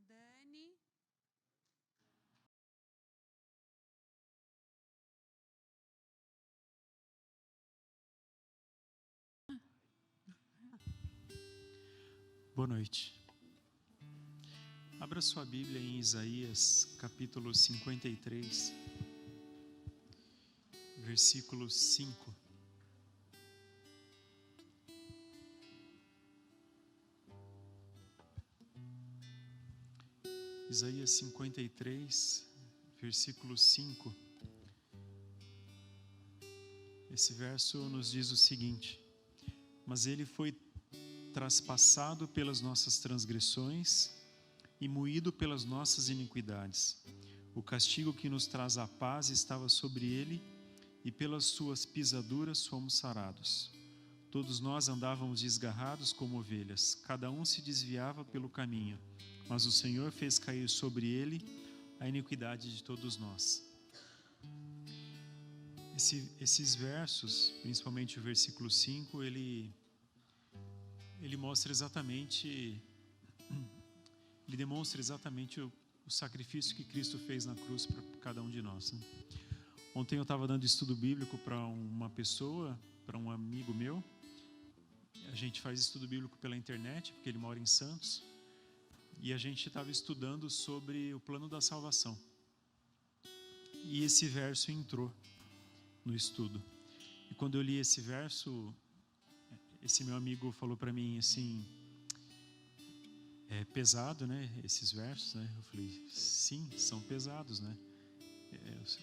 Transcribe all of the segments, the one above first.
Dani. Boa noite. Abra sua Bíblia em Isaías, capítulo 53, versículo 5. Isaías 53, versículo 5. Esse verso nos diz o seguinte: mas ele foi traspassado pelas nossas transgressões e moído pelas nossas iniquidades. O castigo que nos traz a paz estava sobre ele, e pelas suas pisaduras fomos sarados. Todos nós andávamos desgarrados como ovelhas, cada um se desviava pelo caminho, mas o Senhor fez cair sobre ele a iniquidade de todos nós. Esses versos, principalmente o versículo 5, ele demonstra exatamente o sacrifício que Cristo fez na cruz para cada um de nós, né? Ontem eu estava dando estudo bíblico para uma pessoa, para um amigo meu. A gente faz estudo bíblico pela internet, porque ele mora em Santos. E a gente estava estudando sobre o plano da salvação. E esse verso entrou no estudo. E quando eu li esse verso, esse meu amigo falou para mim assim: é pesado, né, esses versos, né? Eu falei: sim, são pesados, né?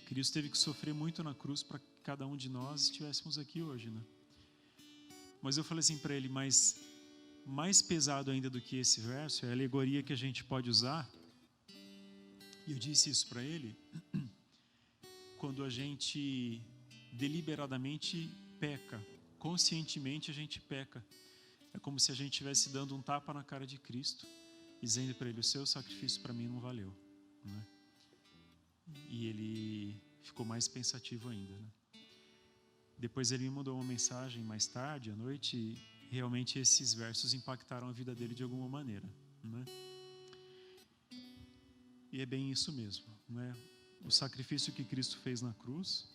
Cristo teve que sofrer muito na cruz para que cada um de nós estivéssemos aqui hoje, né? Mas eu falei assim para ele: mas mais pesado ainda do que esse verso é a alegoria que a gente pode usar E eu disse isso para ele quando a gente deliberadamente peca, conscientemente a gente peca. É como se a gente estivesse dando um tapa na cara de Cristo, dizendo para ele: o seu sacrifício para mim não valeu, né? E ele ficou mais pensativo ainda, né? Depois ele me mandou uma mensagem mais tarde, à noite, e realmente esses versos impactaram a vida dele de alguma maneira, né? E é bem isso mesmo, né? O sacrifício que Cristo fez na cruz,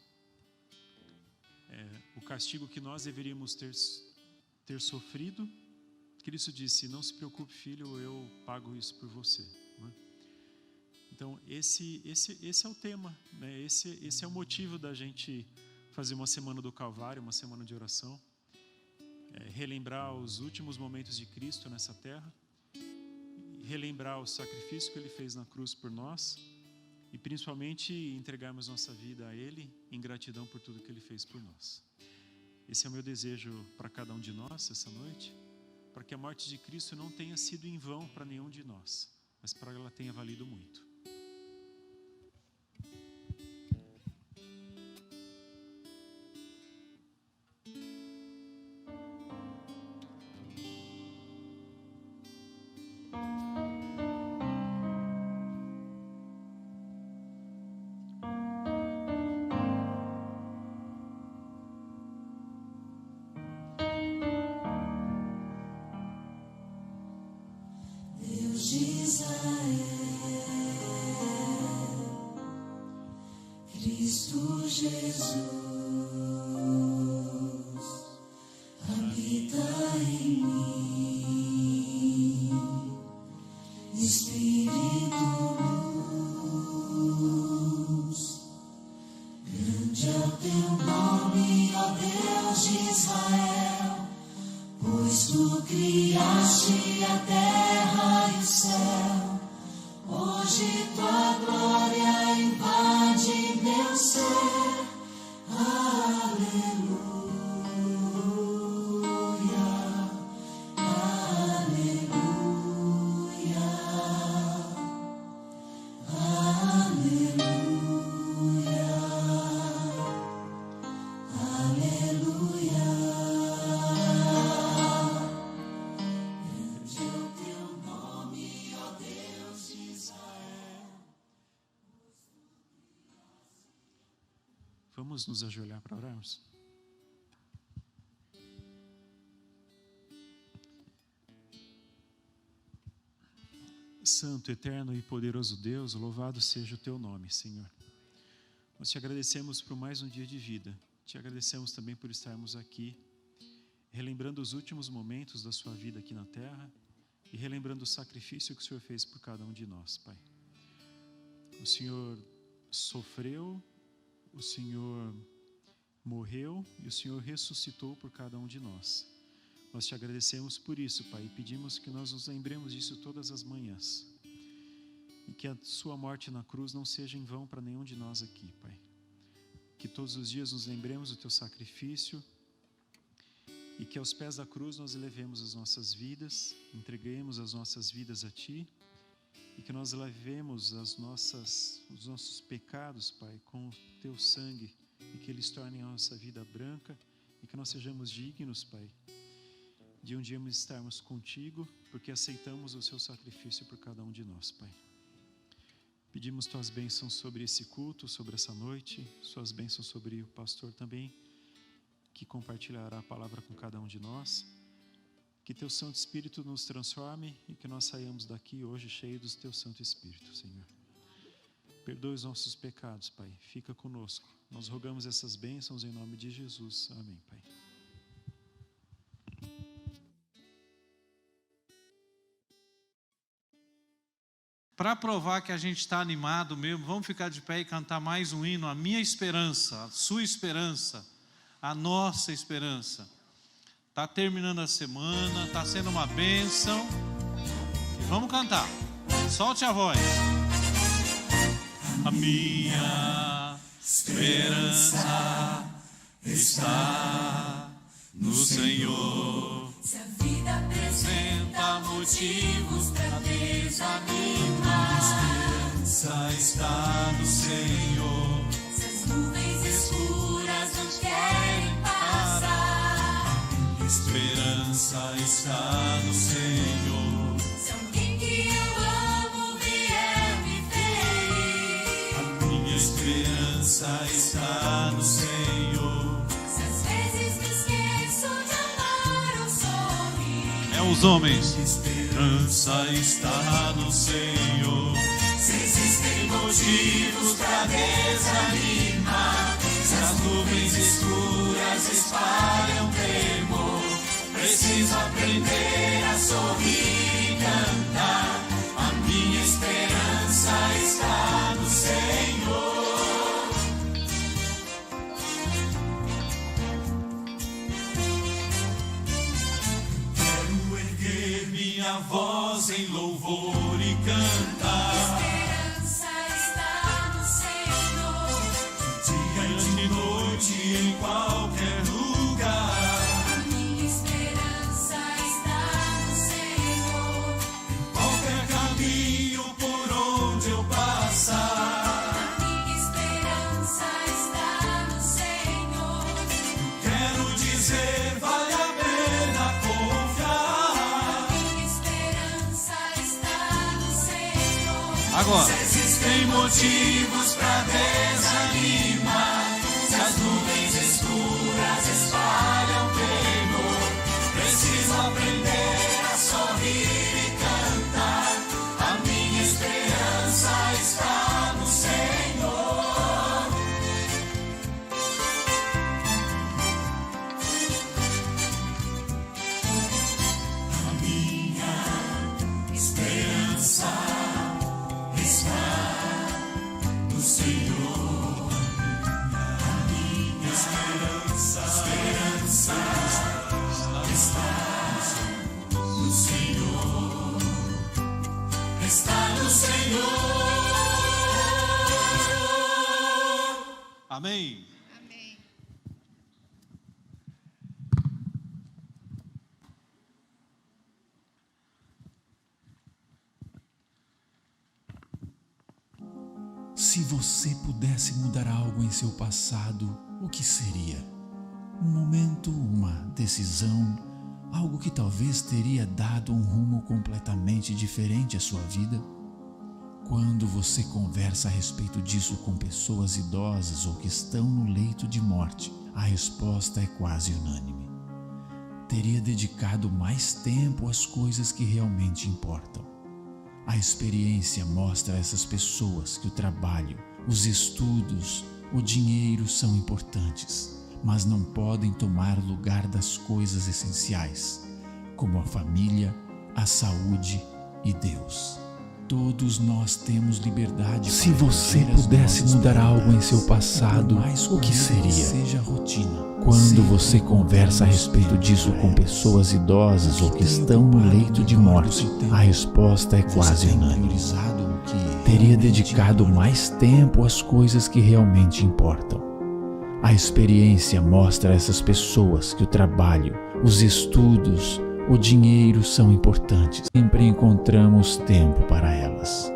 o castigo que nós deveríamos ter sofrido, Cristo disse: não se preocupe, filho, eu pago isso por você, né? Então esse é o tema, né? Esse é o motivo da gente fazer uma semana do Calvário, uma semana de oração, relembrar os últimos momentos de Cristo nessa terra, relembrar o sacrifício que Ele fez na cruz por nós e principalmente entregarmos nossa vida a Ele em gratidão por tudo que Ele fez por nós. Esse é o meu desejo para cada um de nós essa noite, para que a morte de Cristo não tenha sido em vão para nenhum de nós, mas para que ela tenha valido muito. Cristo Jesus habita em mim, Espírito luz, grande é o teu nome, ó Deus de Israel, pois tu criaste a terra e o céu. Hoje tua glória invade meu ser, aleluia, aleluia, aleluia, aleluia. Grande é o teu nome, ó Deus de Israel. Vamos nos ajoelhar para orarmos? Santo, eterno e poderoso Deus, louvado seja o teu nome, Senhor. Nós te agradecemos por mais um dia de vida. Te agradecemos também por estarmos aqui, relembrando os últimos momentos da sua vida aqui na terra e relembrando o sacrifício que o Senhor fez por cada um de nós, Pai. O Senhor sofreu, o Senhor morreu e o Senhor ressuscitou por cada um de nós. Nós te agradecemos por isso, Pai, e pedimos que nós nos lembremos disso todas as manhãs. E que a sua morte na cruz não seja em vão para nenhum de nós aqui, Pai. Que todos os dias nos lembremos do teu sacrifício e que aos pés da cruz nós elevemos as nossas vidas, entreguemos as nossas vidas a Ti e que nós levemos os nossos pecados, Pai, com o teu sangue e que eles tornem a nossa vida branca e que nós sejamos dignos, Pai, de um dia estarmos contigo, porque aceitamos o seu sacrifício por cada um de nós, Pai. Pedimos tuas bênçãos sobre esse culto, sobre essa noite, suas bênçãos sobre o pastor também, que compartilhará a palavra com cada um de nós. Que teu Santo Espírito nos transforme e que nós saiamos daqui hoje cheios do teu Santo Espírito, Senhor. Perdoe os nossos pecados, Pai. Fica conosco. Nós rogamos essas bênçãos em nome de Jesus. Amém, Pai. Para provar que a gente está animado mesmo, vamos ficar de pé e cantar mais um hino, a minha esperança, a sua esperança, a nossa esperança. Está terminando a semana, está sendo uma bênção. Vamos cantar, solte a voz. A minha esperança está no Senhor. Se a vida apresenta motivos para desanimar, Esperança está no Senhor. Essas nuvens escuras não querem passar. Esperança está no Senhor. Se alguém que eu amo vier me ferir, A minha esperança está no Senhor. se às vezes me esqueço de amar ou sorrir, É os homens. Esperança está no Senhor. se existem motivos pra desanimar, Se as nuvens escuras espalham temor, preciso aprender a sorrir e cantar. A minha esperança está no Senhor. quero erguer minha voz em louvor e cantar. Esperança está no Senhor. Dia e de noite em qualquer lugar. A minha esperança está no Senhor. Qualquer caminho por onde eu passar. A minha esperança está no Senhor. Quero dizer, vale a pena confiar. Minha esperança está no Senhor. Agora. Se existem motivos pra desanimar, se as nuvens escuras espalham temor, preciso aprender a sorrir e cantar. A minha esperança está no Senhor. A minha esperança está no Senhor. A minha esperança está no Senhor. Está no Senhor. Amém. Amém. Se você pudesse mudar algo em seu passado, o que seria? Um momento, uma decisão, algo que talvez teria dado um rumo completamente diferente à sua vida? Quando você conversa a respeito disso com pessoas idosas ou que estão no leito de morte, a resposta é quase unânime. Teria dedicado mais tempo às coisas que realmente importam. A experiência mostra a essas pessoas que o trabalho, os estudos, o dinheiro são importantes, mas não podem tomar o lugar das coisas essenciais, como a família, a saúde e Deus. Todos nós temos liberdade. Se você pudesse mudar algo em seu passado, o que seria? Seja rotina. Quando você conversa a respeito disso com pessoas idosas ou que estão no leito de morte, a resposta é quase unânime. Teria dedicado mais tempo às coisas que realmente importam. A experiência mostra a essas pessoas que o trabalho, os estudos, o dinheiro são importantes. Sempre encontramos tempo para elas.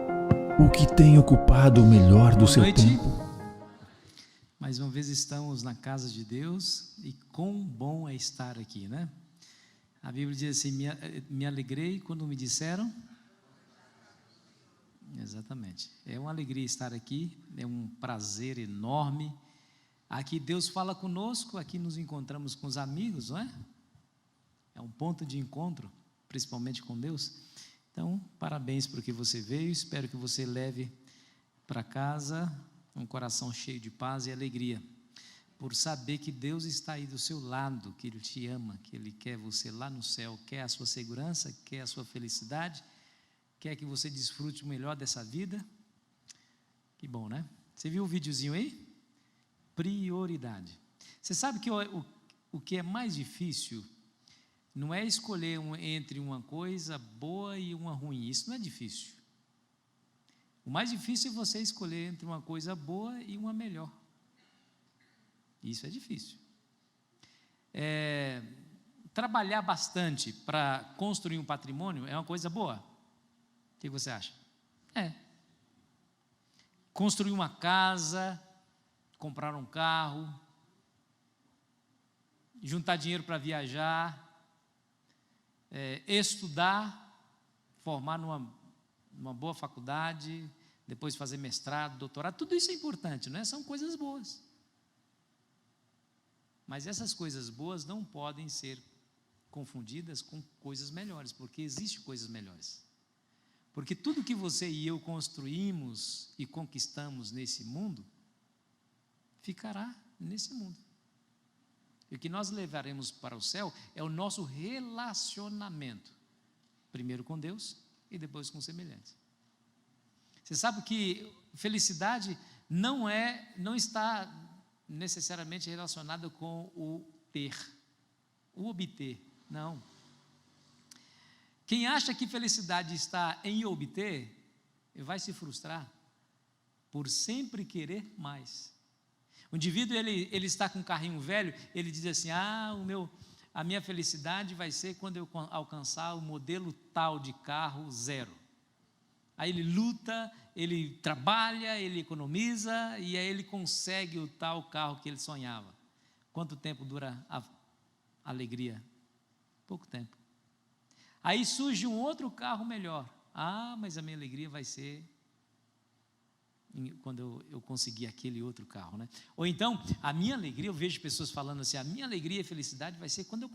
O que tem ocupado o melhor do seu tempo? Mais uma vez estamos na casa de Deus e quão bom é estar aqui, né? A Bíblia diz assim, me alegrei quando me disseram. Exatamente. É uma alegria estar aqui, é um prazer enorme. Aqui Deus fala conosco, aqui nos encontramos com os amigos, não é? É um ponto de encontro, principalmente com Deus. Então, parabéns por que você veio, espero que você leve para casa um coração cheio de paz e alegria, por saber que Deus está aí do seu lado, que Ele te ama, que Ele quer você lá no céu, quer a sua segurança, quer a sua felicidade, quer que você desfrute o melhor dessa vida. Que bom, né? Você viu o videozinho aí? Prioridade. Você sabe que o que é mais difícil não é escolher entre uma coisa boa e uma ruim, isso não é difícil. O mais difícil é você escolher entre uma coisa boa e uma melhor. Isso é difícil. Trabalhar bastante para construir um patrimônio é uma coisa boa? O que você acha? construir uma casa, comprar um carro, juntar dinheiro para viajar, estudar, formar numa boa faculdade, depois fazer mestrado, doutorado, tudo isso é importante, não é? São coisas boas. Mas essas coisas boas não podem ser confundidas com coisas melhores, porque existem coisas melhores. Porque tudo que você e eu construímos e conquistamos nesse mundo, ficará nesse mundo. E o que nós levaremos para o céu é o nosso relacionamento, primeiro com Deus e depois com os semelhantes. Você sabe que felicidade não está necessariamente relacionada com o ter, o obter, não. Quem acha que felicidade está em obter, vai se frustrar por sempre querer mais. O indivíduo, ele está com um carrinho velho, ele diz assim, a minha felicidade vai ser quando eu alcançar o modelo tal de carro zero. Aí ele luta, ele trabalha, ele economiza, e aí ele consegue o tal carro que ele sonhava. Quanto tempo dura a alegria? Pouco tempo. Aí surge um outro carro melhor. Mas a minha alegria vai ser quando eu conseguir aquele outro carro, né? Ou então, a minha alegria, eu vejo pessoas falando assim, a minha alegria e felicidade vai ser quando eu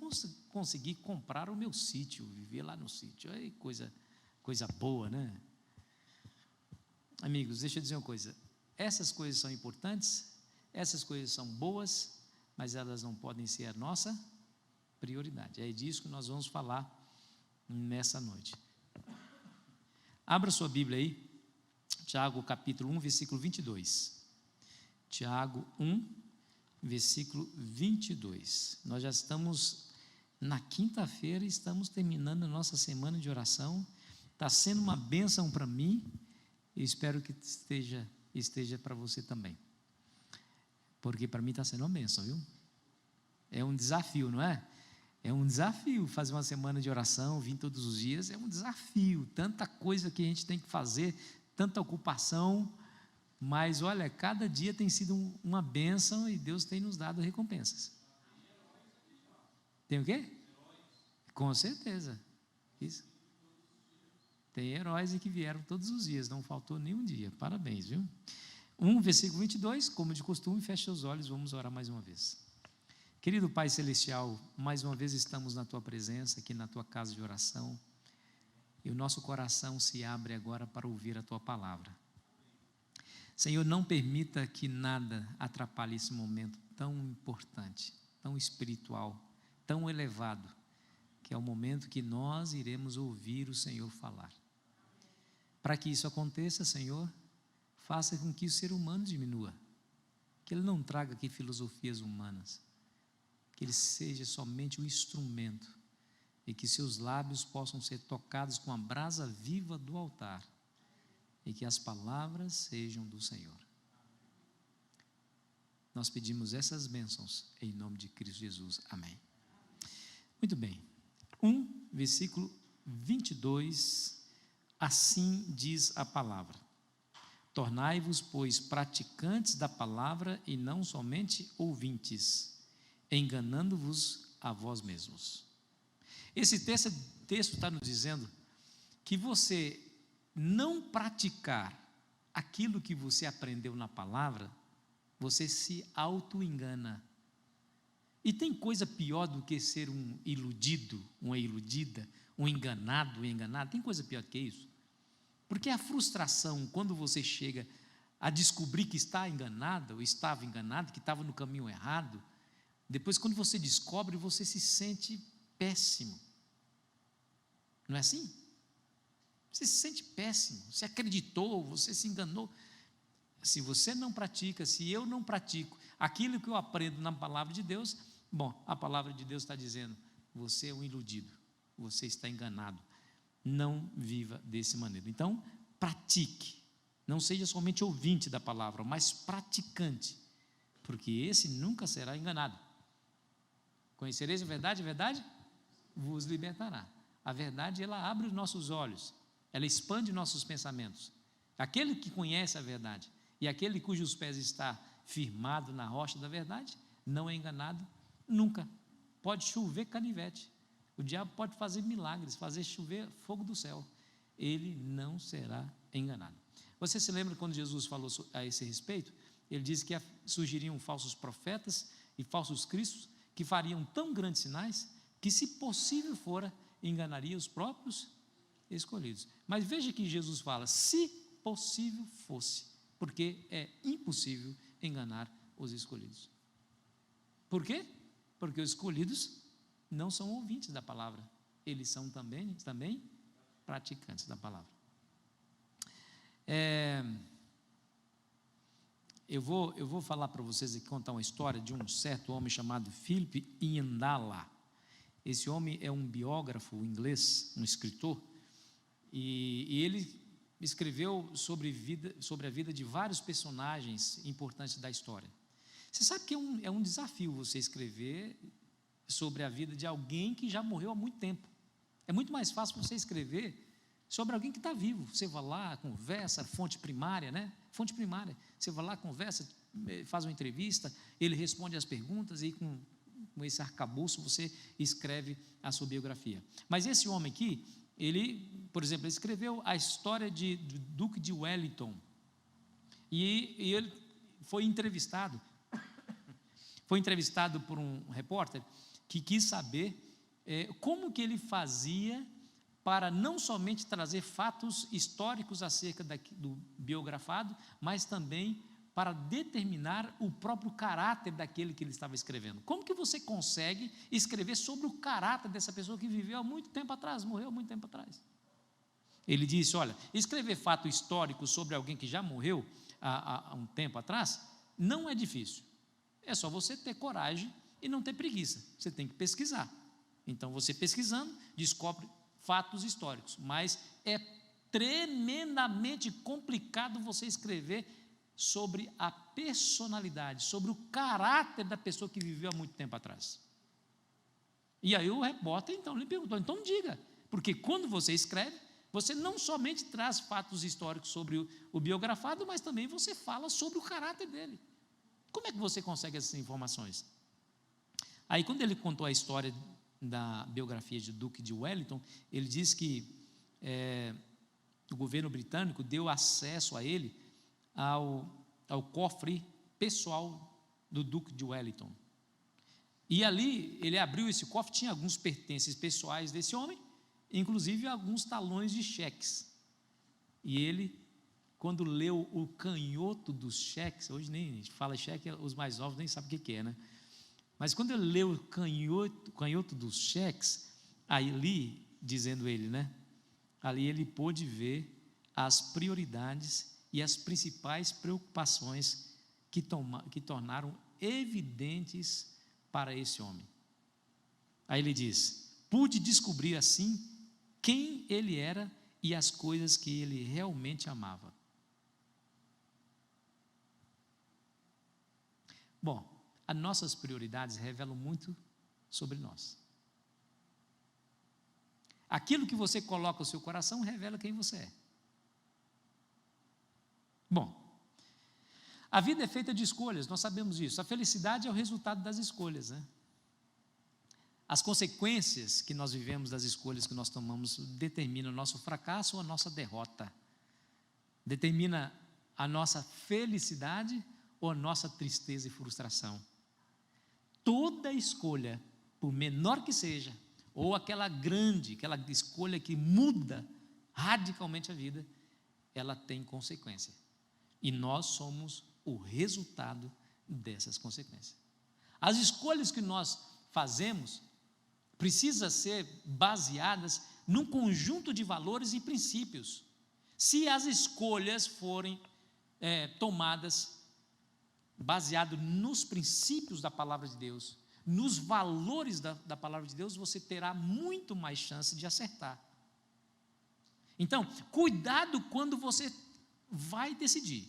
conseguir comprar o meu sítio, viver lá no sítio. Aí, coisa boa, né? Amigos, deixa eu dizer uma coisa, essas coisas são importantes, essas coisas são boas, mas elas não podem ser a nossa prioridade. É disso que nós vamos falar nessa noite. Abra sua Bíblia aí, Tiago capítulo 1, versículo 22. Tiago 1, versículo 22. Nós já estamos na quinta-feira, estamos terminando a nossa semana de oração. Está sendo uma bênção para mim, e espero que esteja para você também. Porque para mim está sendo uma bênção, viu? É um desafio, não é? É um desafio fazer uma semana de oração, vir todos os dias, é um desafio, tanta coisa que a gente tem que fazer, tanta ocupação, mas olha, cada dia tem sido uma bênção e Deus tem nos dado recompensas. Tem o quê? Com certeza, isso. Tem heróis que vieram todos os dias, não faltou nenhum dia, parabéns, viu? 1, versículo 22, como de costume, feche seus olhos, vamos orar mais uma vez. Querido Pai Celestial, mais uma vez estamos na Tua presença, aqui na Tua casa de oração, e o nosso coração se abre agora para ouvir a Tua palavra. Senhor, não permita que nada atrapalhe esse momento tão importante, tão espiritual, tão elevado, que é o momento que nós iremos ouvir o Senhor falar. Para que isso aconteça, Senhor, faça com que o ser humano diminua, que ele não traga aqui filosofias humanas, que ele seja somente um instrumento e que seus lábios possam ser tocados com a brasa viva do altar e que as palavras sejam do Senhor. Nós pedimos essas bênçãos em nome de Cristo Jesus. Amém. Muito bem. 1, versículo 22, assim diz a palavra: tornai-vos, pois, praticantes da palavra e não somente ouvintes, enganando-vos a vós mesmos. Esse texto está nos dizendo que você não praticar aquilo que você aprendeu na palavra, você se auto-engana. E tem coisa pior do que ser um iludido, uma iludida, um enganado, uma enganada, tem coisa pior do que isso. Porque a frustração, quando você chega a descobrir que está enganado, ou estava enganado, que estava no caminho errado, depois quando você descobre, você se sente péssimo. Não é assim? Você se sente péssimo, você acreditou, você se enganou. Se você não pratica, se eu não pratico aquilo que eu aprendo na palavra de Deus, bom, a palavra de Deus está dizendo, você é um iludido, você está enganado. Não viva dessa maneira. Então, pratique. Não seja somente ouvinte da palavra, mas praticante, porque esse nunca será enganado. Conhecereis a verdade vos libertará. A verdade, ela abre os nossos olhos, ela expande nossos pensamentos. Aquele que conhece a verdade E aquele cujos pés está firmado na rocha da verdade, não é enganado nunca. Pode chover canivete, o diabo pode fazer milagres, fazer chover fogo do céu, ele não será enganado. Você se lembra quando Jesus falou a esse respeito? Ele disse que surgiriam falsos profetas e falsos cristos que fariam tão grandes sinais que, se possível fora, enganaria os próprios escolhidos. Mas veja que Jesus fala, se possível fosse, porque é impossível enganar os escolhidos. Por quê? Porque os escolhidos não são ouvintes da palavra, eles são também praticantes da palavra. Eu vou falar para vocês aqui, contar uma história de um certo homem chamado Philip Indala. Esse homem é um biógrafo inglês, um escritor, e ele escreveu sobre a vida de vários personagens importantes da história. Você sabe que é um desafio você escrever sobre a vida de alguém que já morreu há muito tempo. É muito mais fácil você escrever sobre alguém que está vivo. Você vai lá, conversa, fonte primária, né? Fonte primária. Você vai lá, conversa, faz uma entrevista, ele responde as perguntas e com esse arcabouço você escreve a sua biografia. Mas esse homem aqui, por exemplo, ele escreveu a história do Duque de Wellington. E ele foi entrevistado por um repórter que quis saber como que ele fazia para não somente trazer fatos históricos acerca do biografado, mas também para determinar o próprio caráter daquele que ele estava escrevendo. Como que você consegue escrever sobre o caráter dessa pessoa que viveu há muito tempo atrás, morreu há muito tempo atrás? Ele disse, olha, escrever fato histórico sobre alguém que já morreu há um tempo atrás, não é difícil. É só você ter coragem e não ter preguiça. Você tem que pesquisar. Então, você pesquisando, descobre fatos históricos. Mas é tremendamente complicado você escrever sobre a personalidade, sobre o caráter da pessoa que viveu há muito tempo atrás. E aí o repórter, então, lhe perguntou, então diga, porque quando você escreve, você não somente traz fatos históricos sobre o biografado, mas também você fala sobre o caráter dele. Como é que você consegue essas informações? Aí, quando ele contou a história da biografia de Duque de Wellington, ele diz que o governo britânico deu acesso a ele ao cofre pessoal do Duque de Wellington. E ali, ele abriu esse cofre, tinha alguns pertences pessoais desse homem, inclusive alguns talões de cheques. E ele, quando leu o canhoto dos cheques, hoje nem fala cheque, os mais novos nem sabem o que é, né? Mas quando ele leu o canhoto dos cheques, ali, dizendo ele, né? Ali ele pôde ver as prioridades e as principais preocupações que tornaram evidentes para esse homem. Aí ele diz, pude descobrir assim quem ele era e as coisas que ele realmente amava. Bom, as nossas prioridades revelam muito sobre nós. Aquilo que você coloca no seu coração revela quem você é. Bom, a vida é feita de escolhas, nós sabemos isso. A felicidade é o resultado das escolhas, né? As consequências que nós vivemos das escolhas que nós tomamos determinam o nosso fracasso ou a nossa derrota. Determina a nossa felicidade ou a nossa tristeza e frustração. Toda escolha, por menor que seja, ou aquela grande, aquela escolha que muda radicalmente a vida, ela tem consequência. E nós somos o resultado dessas consequências. As escolhas que nós fazemos precisam ser baseadas num conjunto de valores e princípios. Se as escolhas forem tomadas baseado nos princípios da palavra de Deus, nos valores da palavra de Deus, você terá muito mais chance de acertar. Então, cuidado quando você vai decidir.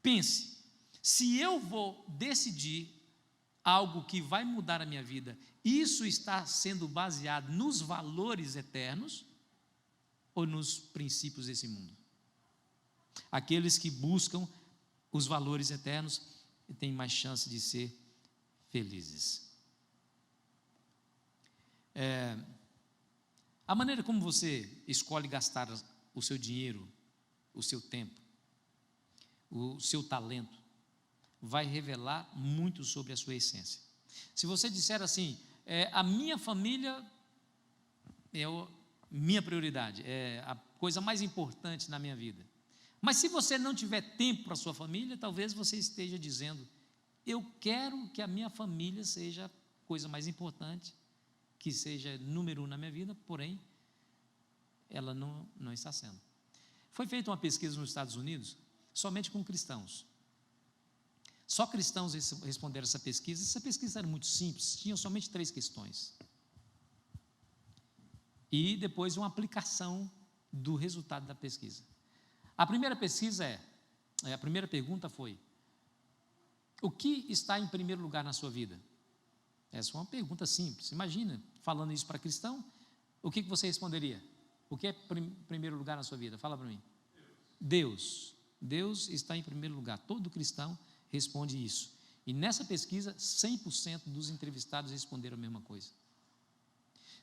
Pense, se eu vou decidir algo que vai mudar a minha vida, isso está sendo baseado nos valores eternos ou nos princípios desse mundo? Aqueles que buscam os valores eternos e têm mais chance de ser felizes. A maneira como você escolhe gastar o seu dinheiro, o seu tempo, o seu talento, vai revelar muito sobre a sua essência. Se você disser assim, a minha família é minha prioridade, é a coisa mais importante na minha vida. Mas se você não tiver tempo para a sua família, talvez você esteja dizendo, eu quero que a minha família seja a coisa mais importante, que seja número 1 na minha vida, porém, ela não está sendo. Foi feita uma pesquisa nos Estados Unidos, somente com cristãos. Só cristãos responderam essa pesquisa. Essa pesquisa era muito simples, tinha somente 3 questões. E depois uma aplicação do resultado da pesquisa. A primeira pergunta foi: o que está em primeiro lugar na sua vida? Essa foi uma pergunta simples. Imagina, falando isso para cristão, o que você responderia? O que é primeiro lugar na sua vida? Fala para mim. Deus. Deus está em primeiro lugar. Todo cristão responde isso. E nessa pesquisa, 100% dos entrevistados responderam a mesma coisa.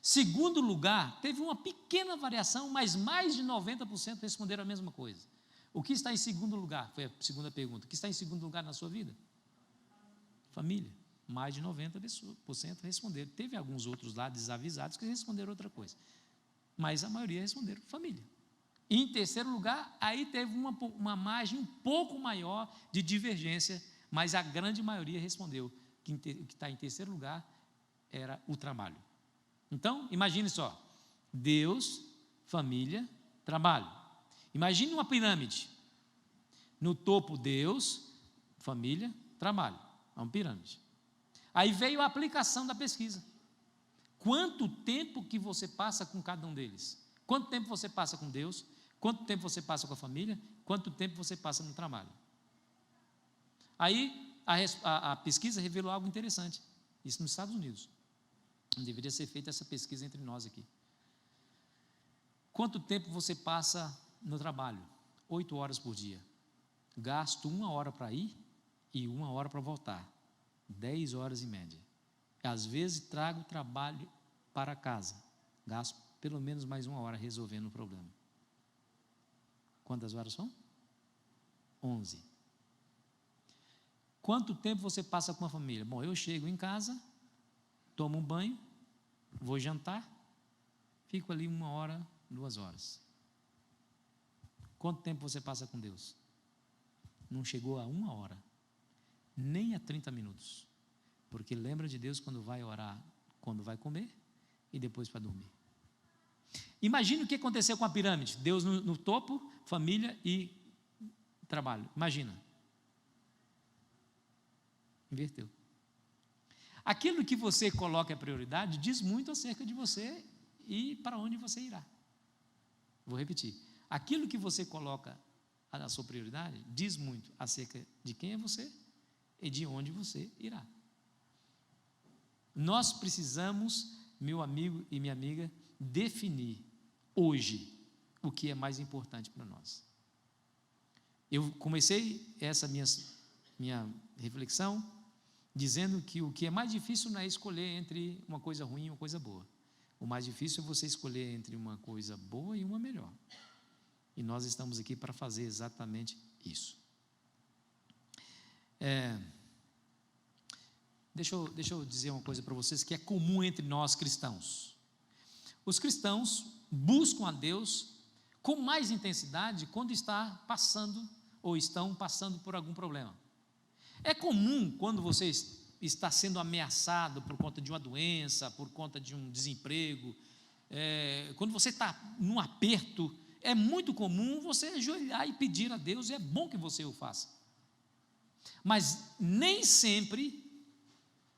Segundo lugar, teve uma pequena variação, mas mais de 90% responderam a mesma coisa. O que está em segundo lugar? Foi a segunda pergunta. O que está em segundo lugar na sua vida? Família. Mais de 90% responderam. Teve alguns outros lá desavisados que responderam outra coisa. Mas a maioria responderam família. E em terceiro lugar, aí teve uma margem um pouco maior de divergência, mas a grande maioria respondeu que o que está em terceiro lugar era o trabalho. Então, imagine só, Deus, família, trabalho. Imagine uma pirâmide. No topo, Deus, família, trabalho. É uma pirâmide. Aí veio a aplicação da pesquisa. Quanto tempo que você passa com cada um deles? Quanto tempo você passa com Deus? Quanto tempo você passa com a família? Quanto tempo você passa no trabalho? Aí a pesquisa revelou algo interessante. Isso nos Estados Unidos. Deveria ser feita essa pesquisa entre nós aqui. Quanto tempo você passa no trabalho? 8 horas por dia. Gasto 1 hora para ir e 1 hora para voltar. 10 horas em média. Às vezes trago o trabalho para casa. Gasto pelo menos mais 1 hora resolvendo o problema. Quantas horas são? 11. Quanto tempo você passa com a família? Bom, eu chego em casa, tomo um banho, vou jantar, fico ali 1 hora, 2 horas. Quanto tempo você passa com Deus? Não chegou a 1 hora, nem a 30 minutos. Porque lembra de Deus quando vai orar, quando vai comer e depois para dormir. Imagine o que aconteceu com a pirâmide. Deus no topo, família e trabalho. Imagina. Inverteu. Aquilo que você coloca a prioridade diz muito acerca de você e para onde você irá. Vou repetir. Aquilo que você coloca a sua prioridade diz muito acerca de quem é você e de onde você irá. Nós precisamos, meu amigo e minha amiga, definir hoje o que é mais importante para nós. Eu comecei essa minha reflexão dizendo que o que é mais difícil não é escolher entre uma coisa ruim e uma coisa boa. O mais difícil é você escolher entre uma coisa boa e uma melhor. E nós estamos aqui para fazer exatamente isso. Deixa eu dizer uma coisa para vocês que é comum entre nós cristãos. Os cristãos buscam a Deus com mais intensidade quando está passando ou estão passando por algum problema. É comum quando você está sendo ameaçado por conta de uma doença, por conta de um desemprego, quando você está num aperto, é muito comum você ajoelhar e pedir a Deus, e é bom que você o faça. Mas nem sempre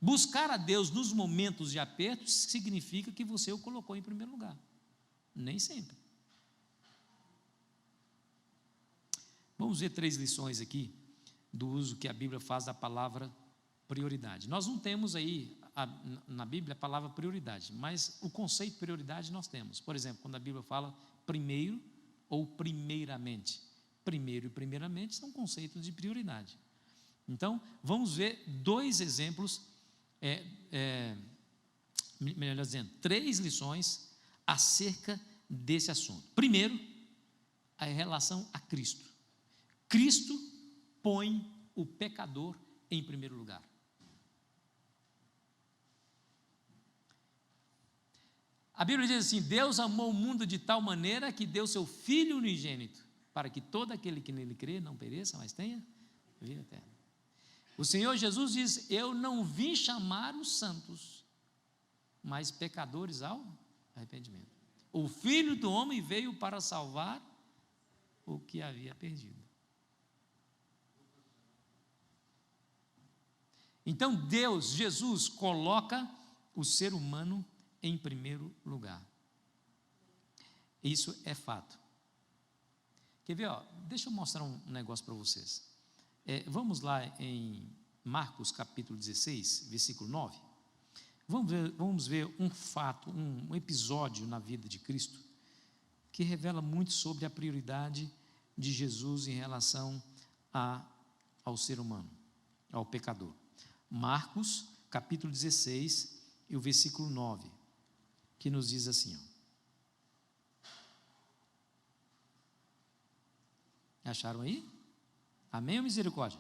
buscar a Deus nos momentos de aperto significa que você o colocou em primeiro lugar. Nem sempre. Vamos ver 3 lições aqui do uso que a Bíblia faz da palavra prioridade. Nós não temos aí na Bíblia a palavra prioridade, mas o conceito prioridade nós temos. Por exemplo, quando a Bíblia fala primeiro ou primeiramente. primeiro e primeiramente são conceitos de prioridade. Então, vamos ver 2 exemplos, melhor dizendo, 3 lições acerca desse assunto. Primeiro, a relação a Cristo. Cristo põe o pecador em primeiro lugar. A Bíblia diz assim: Deus amou o mundo de tal maneira que deu seu Filho unigênito, para que todo aquele que nele crê não pereça, mas tenha vida eterna. O Senhor Jesus diz: eu não vim chamar os santos, mas pecadores ao arrependimento. O Filho do homem veio para salvar o que havia perdido. Então Deus, Jesus, coloca o ser humano em primeiro lugar. Isso é fato. Quer ver? Deixa eu mostrar um negócio para vocês. Vamos lá em Marcos capítulo 16, versículo 9. Vamos ver um fato, um episódio na vida de Cristo que revela muito sobre a prioridade de Jesus em relação ao ser humano, ao pecador. Marcos capítulo 16 e o versículo 9, que nos diz assim, acharam aí? Amém ou misericórdia?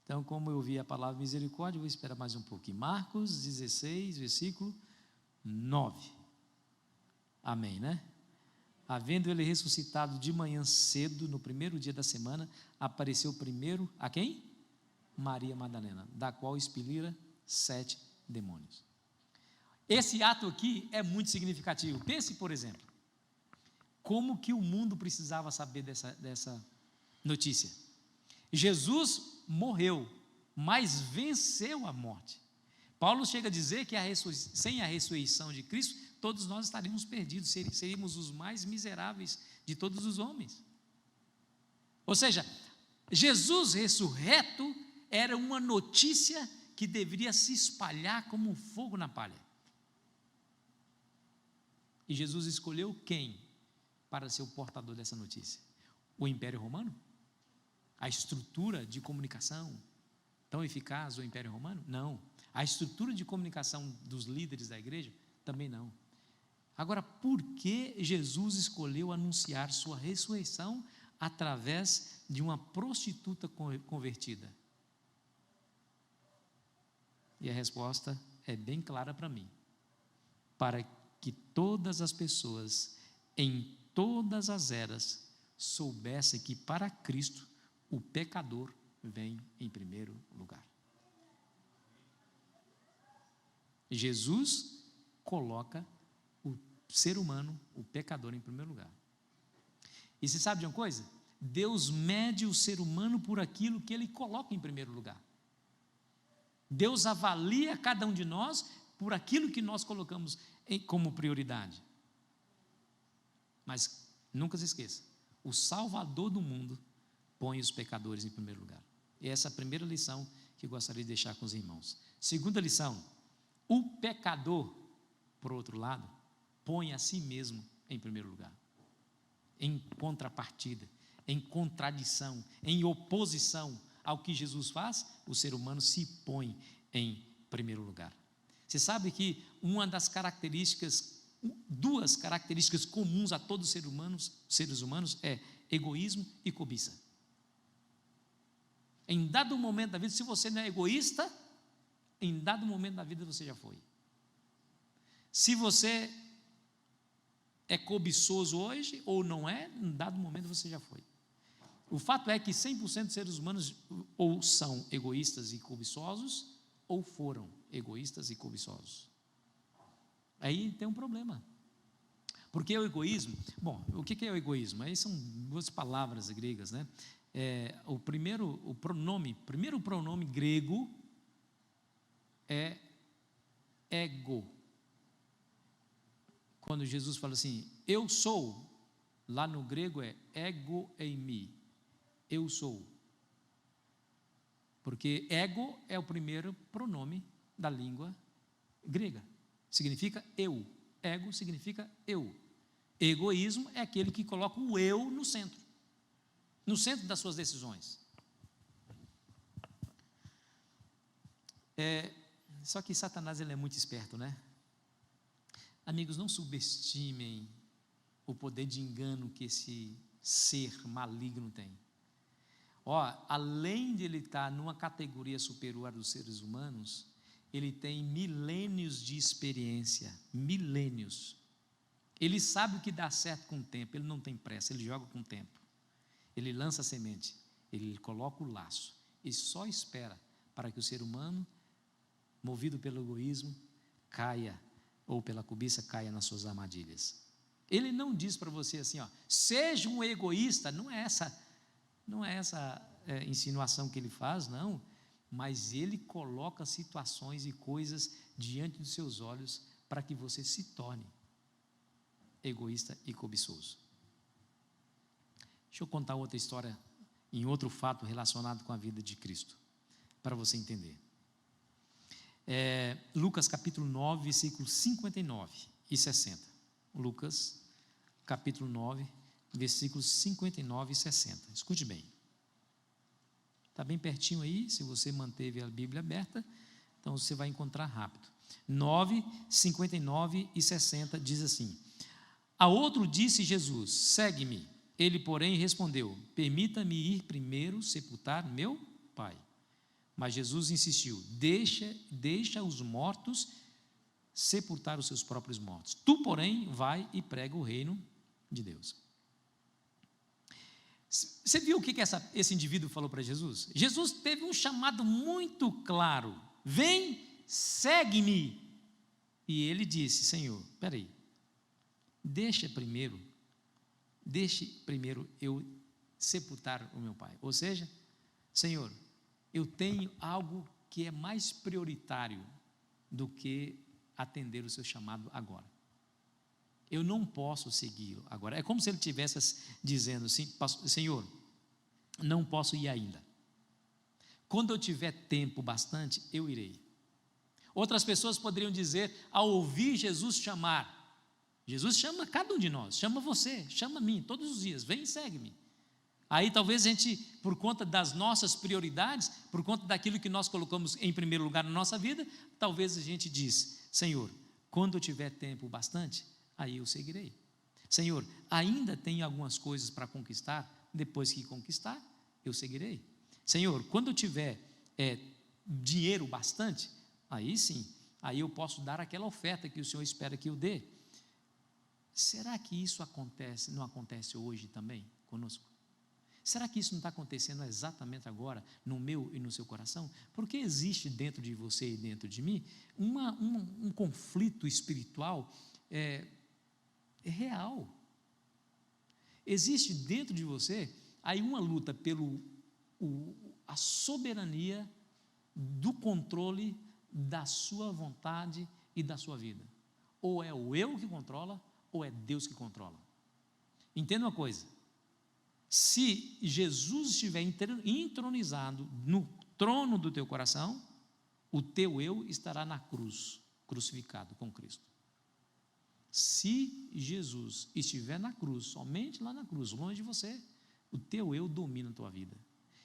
Então, como eu vi a palavra misericórdia, eu vou esperar mais um pouquinho. Marcos 16, versículo 9. Amém, né? Havendo ele ressuscitado de manhã cedo, no primeiro dia da semana, apareceu primeiro a quem? Maria Madalena, da qual expelira 7 demônios. Esse ato aqui é muito significativo. Pense, por exemplo, como que o mundo precisava saber dessa notícia. Jesus morreu, mas venceu a morte. Paulo chega a dizer que sem a ressurreição de Cristo, todos nós estaríamos perdidos, seríamos os mais miseráveis de todos os homens. Ou seja, Jesus ressurreto era uma notícia que deveria se espalhar como um fogo na palha. E Jesus escolheu quem para ser o portador dessa notícia? O Império Romano? A estrutura de comunicação tão eficaz do Império Romano? Não. A estrutura de comunicação dos líderes da igreja? Também não. Agora, por que Jesus escolheu anunciar sua ressurreição através de uma prostituta convertida? E a resposta é bem clara para mim. Para que todas as pessoas, em todas as eras, soubessem que para Cristo o pecador vem em primeiro lugar. Jesus coloca o ser humano, o pecador, em primeiro lugar. E você sabe de uma coisa? Deus mede o ser humano por aquilo que Ele coloca em primeiro lugar. Deus avalia cada um de nós por aquilo que nós colocamos como prioridade. Mas nunca se esqueça, o Salvador do mundo põe os pecadores em primeiro lugar. E essa é a primeira lição que eu gostaria de deixar com os irmãos. Segunda lição, o pecador, por outro lado, põe a si mesmo em primeiro lugar. Em contrapartida, em contradição, em oposição ao que Jesus faz, o ser humano se põe em primeiro lugar. Você sabe que uma das características, 2 características comuns a todos os seres humanos é egoísmo e cobiça. Em dado momento da vida, se você não é egoísta, em dado momento da vida você já foi. Se você é cobiçoso hoje ou não é, em dado momento você já foi. O fato é que 100% dos seres humanos ou são egoístas e cobiçosos, ou foram egoístas e cobiçosos. Aí tem um problema. Porque o egoísmo, o que é o egoísmo? Aí são 2 palavras gregas, né? O primeiro pronome grego é ego. Quando Jesus fala assim, eu sou, lá no grego é ego eimi, eu sou. Porque ego é o primeiro pronome da língua grega, significa eu. Ego significa eu. Egoísmo é aquele que coloca o eu no centro das suas decisões. Só que Satanás, ele é muito esperto, né? Amigos, não subestimem o poder de engano que esse ser maligno tem. Além de ele estar numa categoria superior dos seres humanos, ele tem milênios de experiência, milênios. Ele sabe o que dá certo com o tempo, ele não tem pressa, ele joga com o tempo. Ele lança a semente, ele coloca o laço e só espera para que o ser humano, movido pelo egoísmo, caia, ou pela cobiça, caia nas suas armadilhas. Ele não diz para você assim, seja um egoísta, não é essa insinuação que ele faz, não, mas ele coloca situações e coisas diante dos seus olhos para que você se torne egoísta e cobiçoso. Deixa eu contar outra história, em outro fato relacionado com a vida de Cristo, para você entender. Lucas capítulo 9, versículos 59 e 60. Lucas capítulo 9, versículos 59 e 60. Escute bem. Está bem pertinho aí, se você manteve a Bíblia aberta, então você vai encontrar rápido. 9, 59 e 60 diz assim: A outro disse Jesus, segue-me. Ele, porém, respondeu, permita-me ir primeiro sepultar meu pai. Mas Jesus insistiu, deixa os mortos sepultar os seus próprios mortos. Tu, porém, vai e prega o reino de Deus. Você viu o que esse indivíduo falou para Jesus? Jesus teve um chamado muito claro, vem, segue-me. E ele disse, Senhor, espera aí, deixe primeiro eu sepultar o meu pai. Ou seja, Senhor, eu tenho algo que é mais prioritário do que atender o seu chamado agora. Eu não posso segui-lo agora. É como se ele estivesse dizendo assim, Senhor, não posso ir ainda. Quando eu tiver tempo bastante, eu irei. Outras pessoas poderiam dizer, ao ouvir Jesus chamar, Jesus chama cada um de nós, chama você, chama a mim, todos os dias, vem e segue-me. Aí talvez a gente, por conta das nossas prioridades, por conta daquilo que nós colocamos em primeiro lugar na nossa vida, talvez a gente diz, Senhor, quando eu tiver tempo bastante, aí eu seguirei. Senhor, ainda tenho algumas coisas para conquistar, depois que conquistar, eu seguirei. Senhor, quando eu tiver dinheiro bastante, aí sim, aí eu posso dar aquela oferta que o Senhor espera que eu dê. Será que isso não acontece hoje também conosco? Será que isso não está acontecendo exatamente agora no meu e no seu coração? Porque existe dentro de você e dentro de mim um conflito espiritual real. Existe dentro de você aí uma luta a soberania do controle da sua vontade e da sua vida. Ou é o eu que controla, ou é Deus que controla. Entenda uma coisa, se Jesus estiver entronizado no trono do teu coração, o teu eu estará na cruz, crucificado com Cristo. Se Jesus estiver na cruz, somente lá na cruz, longe de você, o teu eu domina a tua vida.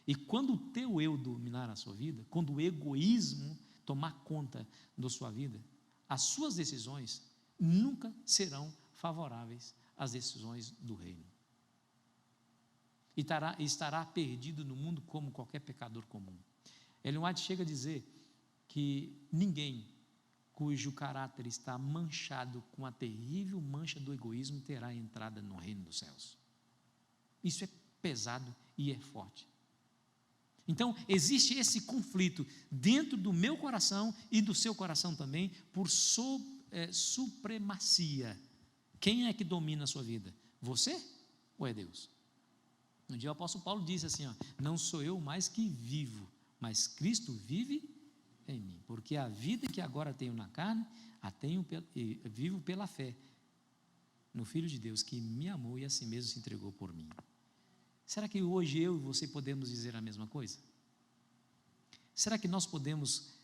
E quando o teu eu dominar a sua vida, quando o egoísmo tomar conta da sua vida, as suas decisões nunca serão favoráveis às decisões do reino. E estará perdido no mundo como qualquer pecador comum. Ellen White chega a dizer que ninguém cujo caráter está manchado com a terrível mancha do egoísmo terá entrada no reino dos céus. Isso é pesado e é forte. Então, existe esse conflito dentro do meu coração e do seu coração também, por supremacia. Quem é que domina a sua vida? Você ou é Deus? Um dia o apóstolo Paulo disse assim, não sou eu mais que vivo, mas Cristo vive em mim, porque a vida que agora tenho na carne, vivo pela fé no Filho de Deus, que me amou e a si mesmo se entregou por mim. Será que hoje eu e você podemos dizer a mesma coisa? Será que nós podemos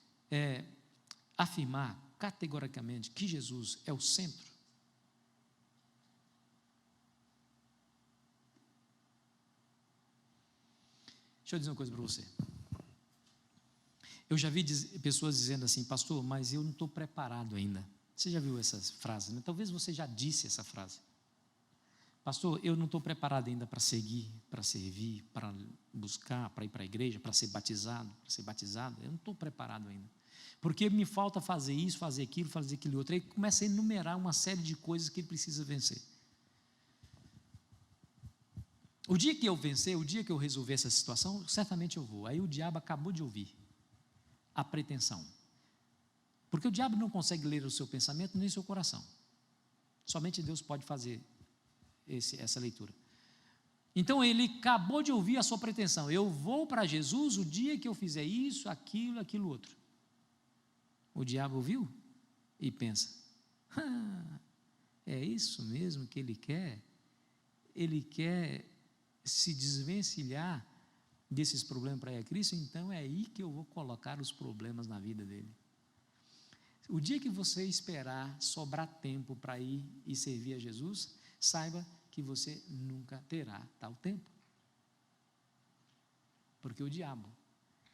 afirmar categoricamente que Jesus é o centro? Deixa eu dizer uma coisa para você. Eu já vi pessoas dizendo assim, pastor, mas eu não estou preparado ainda. Você já viu essas frases, né? Talvez você já disse essa frase. Pastor, eu não estou preparado ainda para seguir, para servir, para buscar, para ir para a igreja, para ser batizado, Eu não estou preparado ainda. Porque me falta fazer isso, fazer aquilo outro. Aí começa a enumerar uma série de coisas que ele precisa vencer. O dia que eu vencer, o dia que eu resolver essa situação, certamente eu vou. Aí o diabo acabou de ouvir a pretensão. Porque o diabo não consegue ler o seu pensamento nem o seu coração. Somente Deus pode fazer essa leitura. Então ele acabou de ouvir a sua pretensão. Eu vou para Jesus o dia que eu fizer isso, aquilo outro. O diabo ouviu e pensa: é isso mesmo que ele quer? Ele quer se desvencilhar desses problemas para ir a Cristo? Então é aí que eu vou colocar os problemas na vida dele. O dia que você esperar sobrar tempo para ir e servir a Jesus, saiba que você nunca terá tal tempo. Porque o diabo,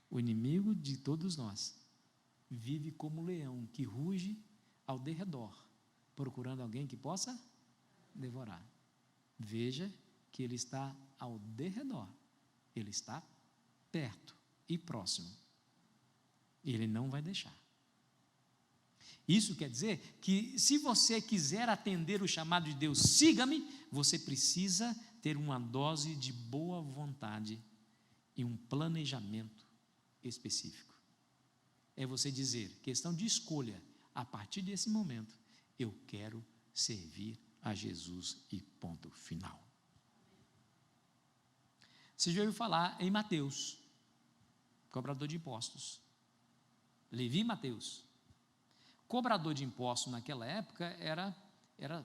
o inimigo de todos nós, vive como um leão que ruge ao derredor, procurando alguém que possa devorar. Veja que ele está ao derredor, ele está perto e próximo. Ele não vai deixar. Isso quer dizer que se você quiser atender o chamado de Deus, siga-me, você precisa ter uma dose de boa vontade e um planejamento específico. É você dizer, questão de escolha, a partir desse momento, eu quero servir a Jesus e ponto final. Você já ouviu falar em Mateus, cobrador de impostos. Levi e Mateus. Cobrador de impostos naquela época era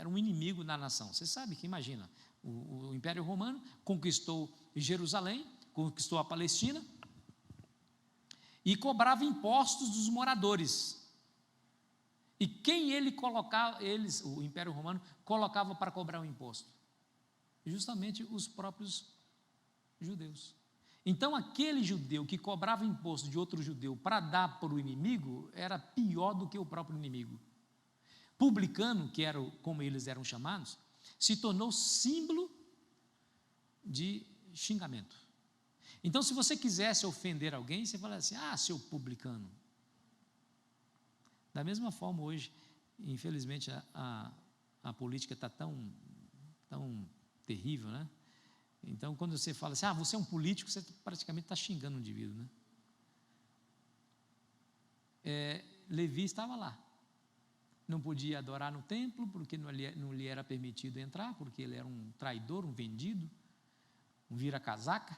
um inimigo da nação. Você sabe que, imagina, o Império Romano conquistou Jerusalém, conquistou a Palestina e cobrava impostos dos moradores. E quem ele colocava, o Império Romano, colocava para cobrar o imposto? Justamente os próprios judeus. Então, aquele judeu que cobrava imposto de outro judeu para dar para o inimigo, era pior do que o próprio inimigo. Publicano, que era como eles eram chamados, se tornou símbolo de xingamento. Então, se você quisesse ofender alguém, você fala assim: seu publicano. Da mesma forma, hoje, infelizmente, a política está tão terrível, né? Então, quando você fala assim, você é um político, você praticamente está xingando um indivíduo, né? Levi estava lá, não podia adorar no templo, porque não lhe era permitido entrar, porque ele era um traidor, um vendido, um vira-casaca.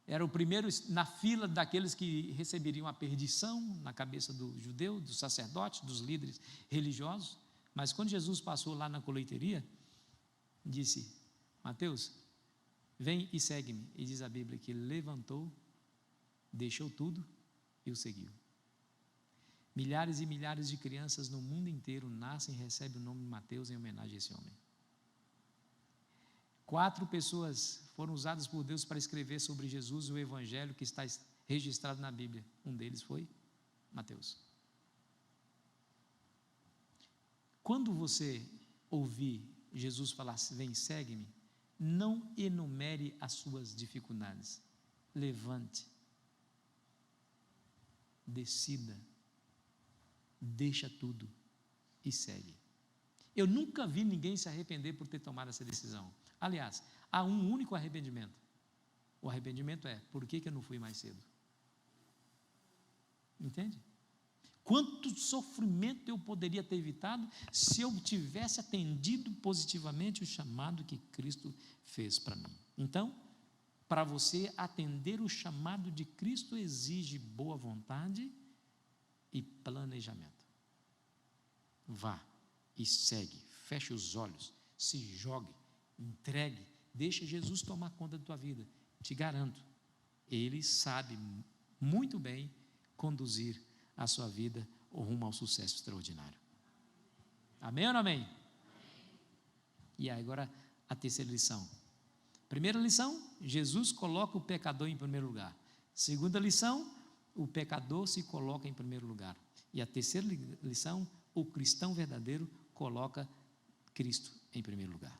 Era o primeiro na fila daqueles que receberiam a perdição na cabeça do judeu, dos sacerdotes, dos líderes religiosos. Mas quando Jesus passou lá na colheitaria, disse: Mateus, vem e segue-me. E diz a Bíblia que ele levantou, deixou tudo e o seguiu. Milhares e milhares de crianças no mundo inteiro nascem e recebem o nome de Mateus em homenagem a esse homem. 4 pessoas foram usadas por Deus para escrever sobre Jesus o evangelho que está registrado na Bíblia. Um deles foi Mateus. Quando você ouvir Jesus falar: vem, segue-me, não enumere as suas dificuldades. Levante, decida, deixa tudo e segue. Eu nunca vi ninguém se arrepender por ter tomado essa decisão. Aliás, há um único arrependimento. O arrependimento é: por que eu não fui mais cedo? Entende? Quanto sofrimento eu poderia ter evitado se eu tivesse atendido positivamente o chamado que Cristo fez para mim. Então, para você atender o chamado de Cristo, exige boa vontade e planejamento. Vá e segue, feche os olhos, se jogue, entregue, deixa Jesus tomar conta da tua vida. Te garanto, Ele sabe muito bem conduzir a sua vida rumo ao sucesso extraordinário. Amém ou não amém? E agora a terceira lição: Primeira lição, Jesus coloca o pecador em primeiro lugar. Segunda lição, o pecador se coloca em primeiro lugar. E a terceira lição, o cristão verdadeiro coloca Cristo em primeiro lugar.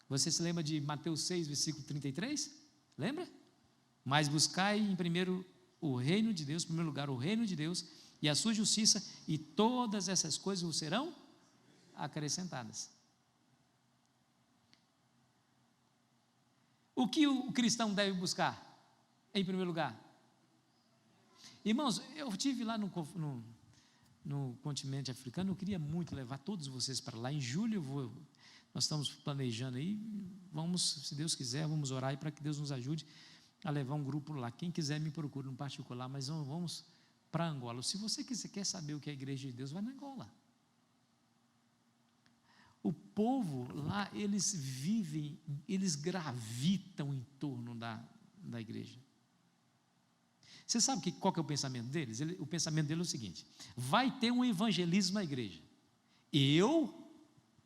Você se lembra de Mateus 6, versículo 33? Lembra? Mas buscai em primeiro o reino de Deus, em primeiro lugar o reino de Deus e a sua justiça, e todas essas coisas vos serão acrescentadas. O que o cristão deve buscar em primeiro lugar? Irmãos, eu estive lá no continente africano, eu queria muito levar todos vocês para lá. Em julho nós estamos planejando aí, vamos, se Deus quiser, vamos orar aí para que Deus nos ajude a levar um grupo lá. Quem quiser me procura no particular, mas vamos para Angola. Se você quer saber o que é a igreja de Deus, vai na Angola. O povo lá, eles vivem, eles gravitam em torno da igreja. Você sabe qual que é o pensamento deles? O pensamento deles é o seguinte: vai ter um evangelismo na igreja, eu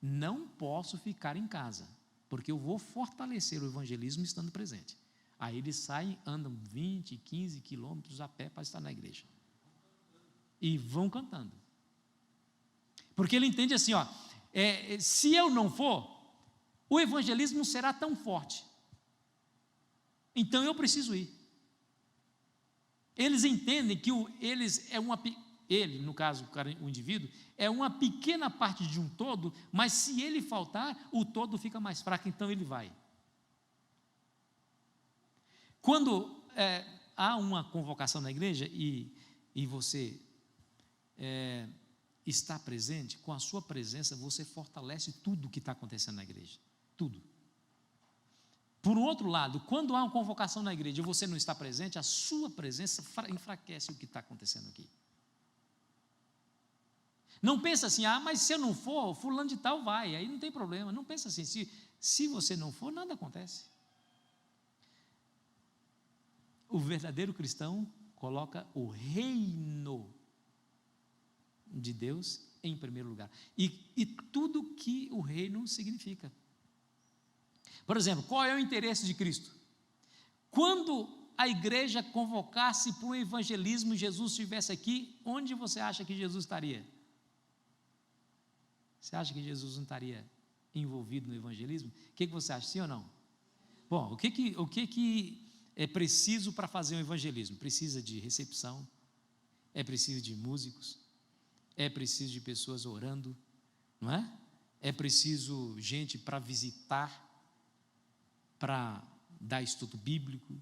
não posso ficar em casa, porque eu vou fortalecer o evangelismo estando presente. Aí eles saem, andam 20, 15 quilômetros a pé para estar na igreja, e vão cantando, porque ele entende assim, ó, se eu não for, o evangelismo não será tão forte, então eu preciso ir. Eles entendem que ele, no caso, o indivíduo, é uma pequena parte de um todo, mas se ele faltar, o todo fica mais fraco, então ele vai. Quando há uma convocação na igreja e você está presente, com a sua presença você fortalece tudo o que está acontecendo na igreja, tudo. Por outro lado, quando há uma convocação na igreja e você não está presente, a sua presença enfraquece o que está acontecendo aqui. Não pensa assim, mas se eu não for, fulano de tal vai, aí não tem problema. Não pensa assim, se você não for, nada acontece. O verdadeiro cristão coloca o reino de Deus em primeiro lugar, e tudo que o reino significa. Por exemplo, qual é o interesse de Cristo? Quando a igreja convocasse para o evangelismo e Jesus estivesse aqui, onde você acha que Jesus estaria? Você acha que Jesus não estaria envolvido no evangelismo? O que você acha, sim ou não? Bom, o que é preciso para fazer um evangelismo? Precisa de recepção, é preciso de músicos, é preciso de pessoas orando, não é? É preciso gente para visitar, para dar estudo bíblico.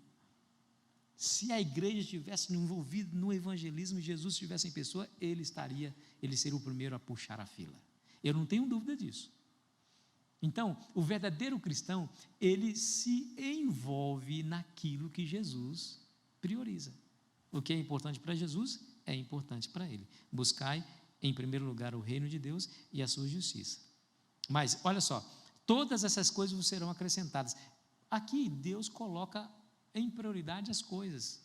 Se a igreja estivesse envolvida no evangelismo e Jesus estivesse em pessoa, ele seria o primeiro a puxar a fila. Eu não tenho dúvida disso. Então, o verdadeiro cristão, ele se envolve naquilo que Jesus prioriza. O que é importante para Jesus é importante para ele. Buscai em primeiro lugar o reino de Deus e a sua justiça. Mas, olha só, todas essas coisas vos serão acrescentadas. Aqui Deus coloca em prioridade as coisas,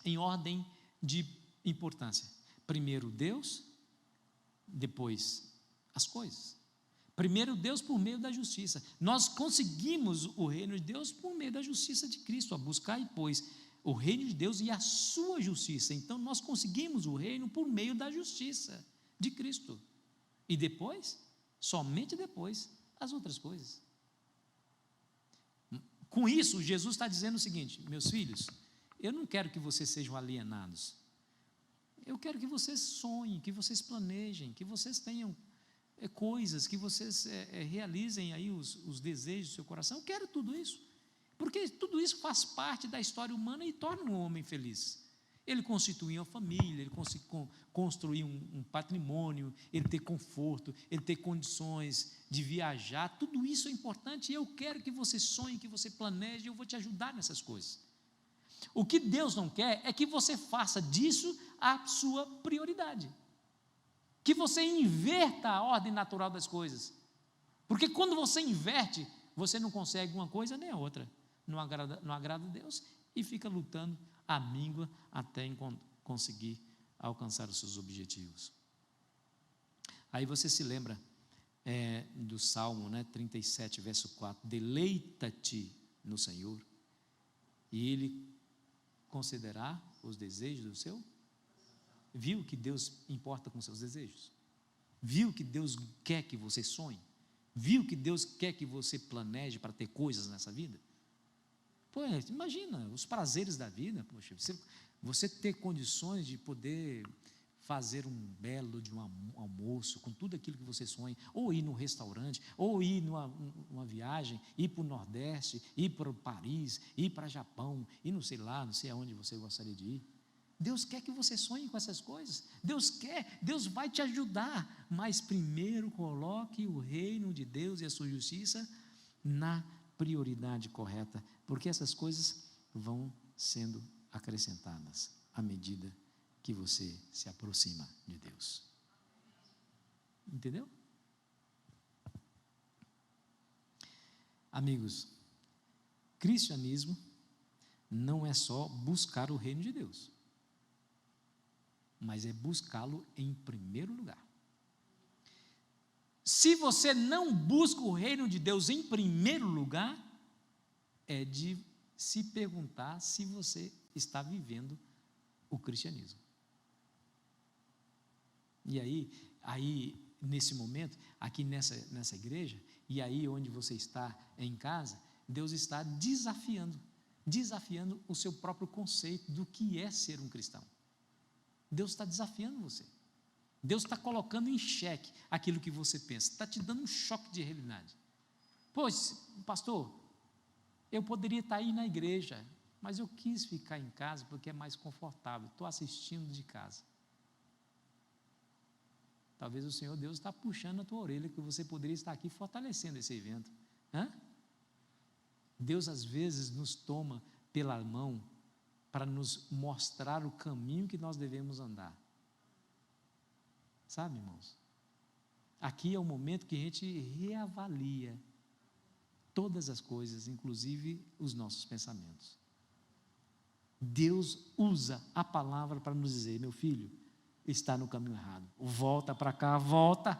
em ordem de importância. Primeiro Deus, depois as coisas. Primeiro Deus por meio da justiça. Nós conseguimos o reino de Deus por meio da justiça de Cristo. Buscar, pois, o reino de Deus e a sua justiça. Então nós conseguimos o reino por meio da justiça de Cristo. E depois, somente depois, as outras coisas. Com isso, Jesus está dizendo o seguinte: meus filhos, eu não quero que vocês sejam alienados. Eu quero que vocês sonhem, que vocês planejem, que vocês tenham coisas, que vocês realizem aí os desejos do seu coração. Eu quero tudo isso, porque tudo isso faz parte da história humana e torna um homem feliz. Ele constituir uma família, ele construir um patrimônio, ele ter conforto, ele ter condições de viajar, tudo isso é importante e eu quero que você sonhe, que você planeje, eu vou te ajudar nessas coisas. O que Deus não quer é que você faça disso a sua prioridade, que você inverta a ordem natural das coisas, porque quando você inverte, você não consegue uma coisa nem a outra, não agrada a Deus e fica lutando a míngua até conseguir alcançar os seus objetivos. Aí você se lembra do Salmo, 37, verso 4, deleita-te no Senhor, e Ele concederá os desejos do seu. Viu que Deus importa com seus desejos? Viu que Deus quer que você sonhe? Viu que Deus quer que você planeje para ter coisas nessa vida? Pô, imagina os prazeres da vida, poxa, você ter condições de poder fazer um belo de um almoço com tudo aquilo que você sonha, ou ir num restaurante, ou ir numa viagem, ir para o Nordeste, ir para Paris, ir para Japão, ir não sei lá, não sei aonde você gostaria de ir. Deus quer que você sonhe com essas coisas. Deus quer, Deus vai te ajudar, mas primeiro coloque o reino de Deus e a sua justiça na prioridade correta, porque essas coisas vão sendo acrescentadas à medida que você se aproxima de Deus. Entendeu? Amigos, cristianismo não é só buscar o reino de Deus, mas é buscá-lo em primeiro lugar. Se você não busca o reino de Deus em primeiro lugar, é de se perguntar se você está vivendo o cristianismo. E aí nesse momento, aqui nessa igreja, e aí onde você está em casa, Deus está desafiando o seu próprio conceito do que é ser um cristão. Deus está desafiando você. Deus está colocando em xeque aquilo que você pensa, está te dando um choque de realidade. Pois, pastor, eu poderia estar aí na igreja, mas eu quis ficar em casa porque é mais confortável, estou assistindo de casa. Talvez o Senhor Deus está puxando a tua orelha, que você poderia estar aqui fortalecendo esse evento. Deus às vezes nos toma pela mão para nos mostrar o caminho que nós devemos andar. Sabe, irmãos? Aqui é o momento que a gente reavalia todas as coisas, inclusive os nossos pensamentos. Deus usa a palavra para nos dizer: meu filho, está no caminho errado, volta para cá, volta,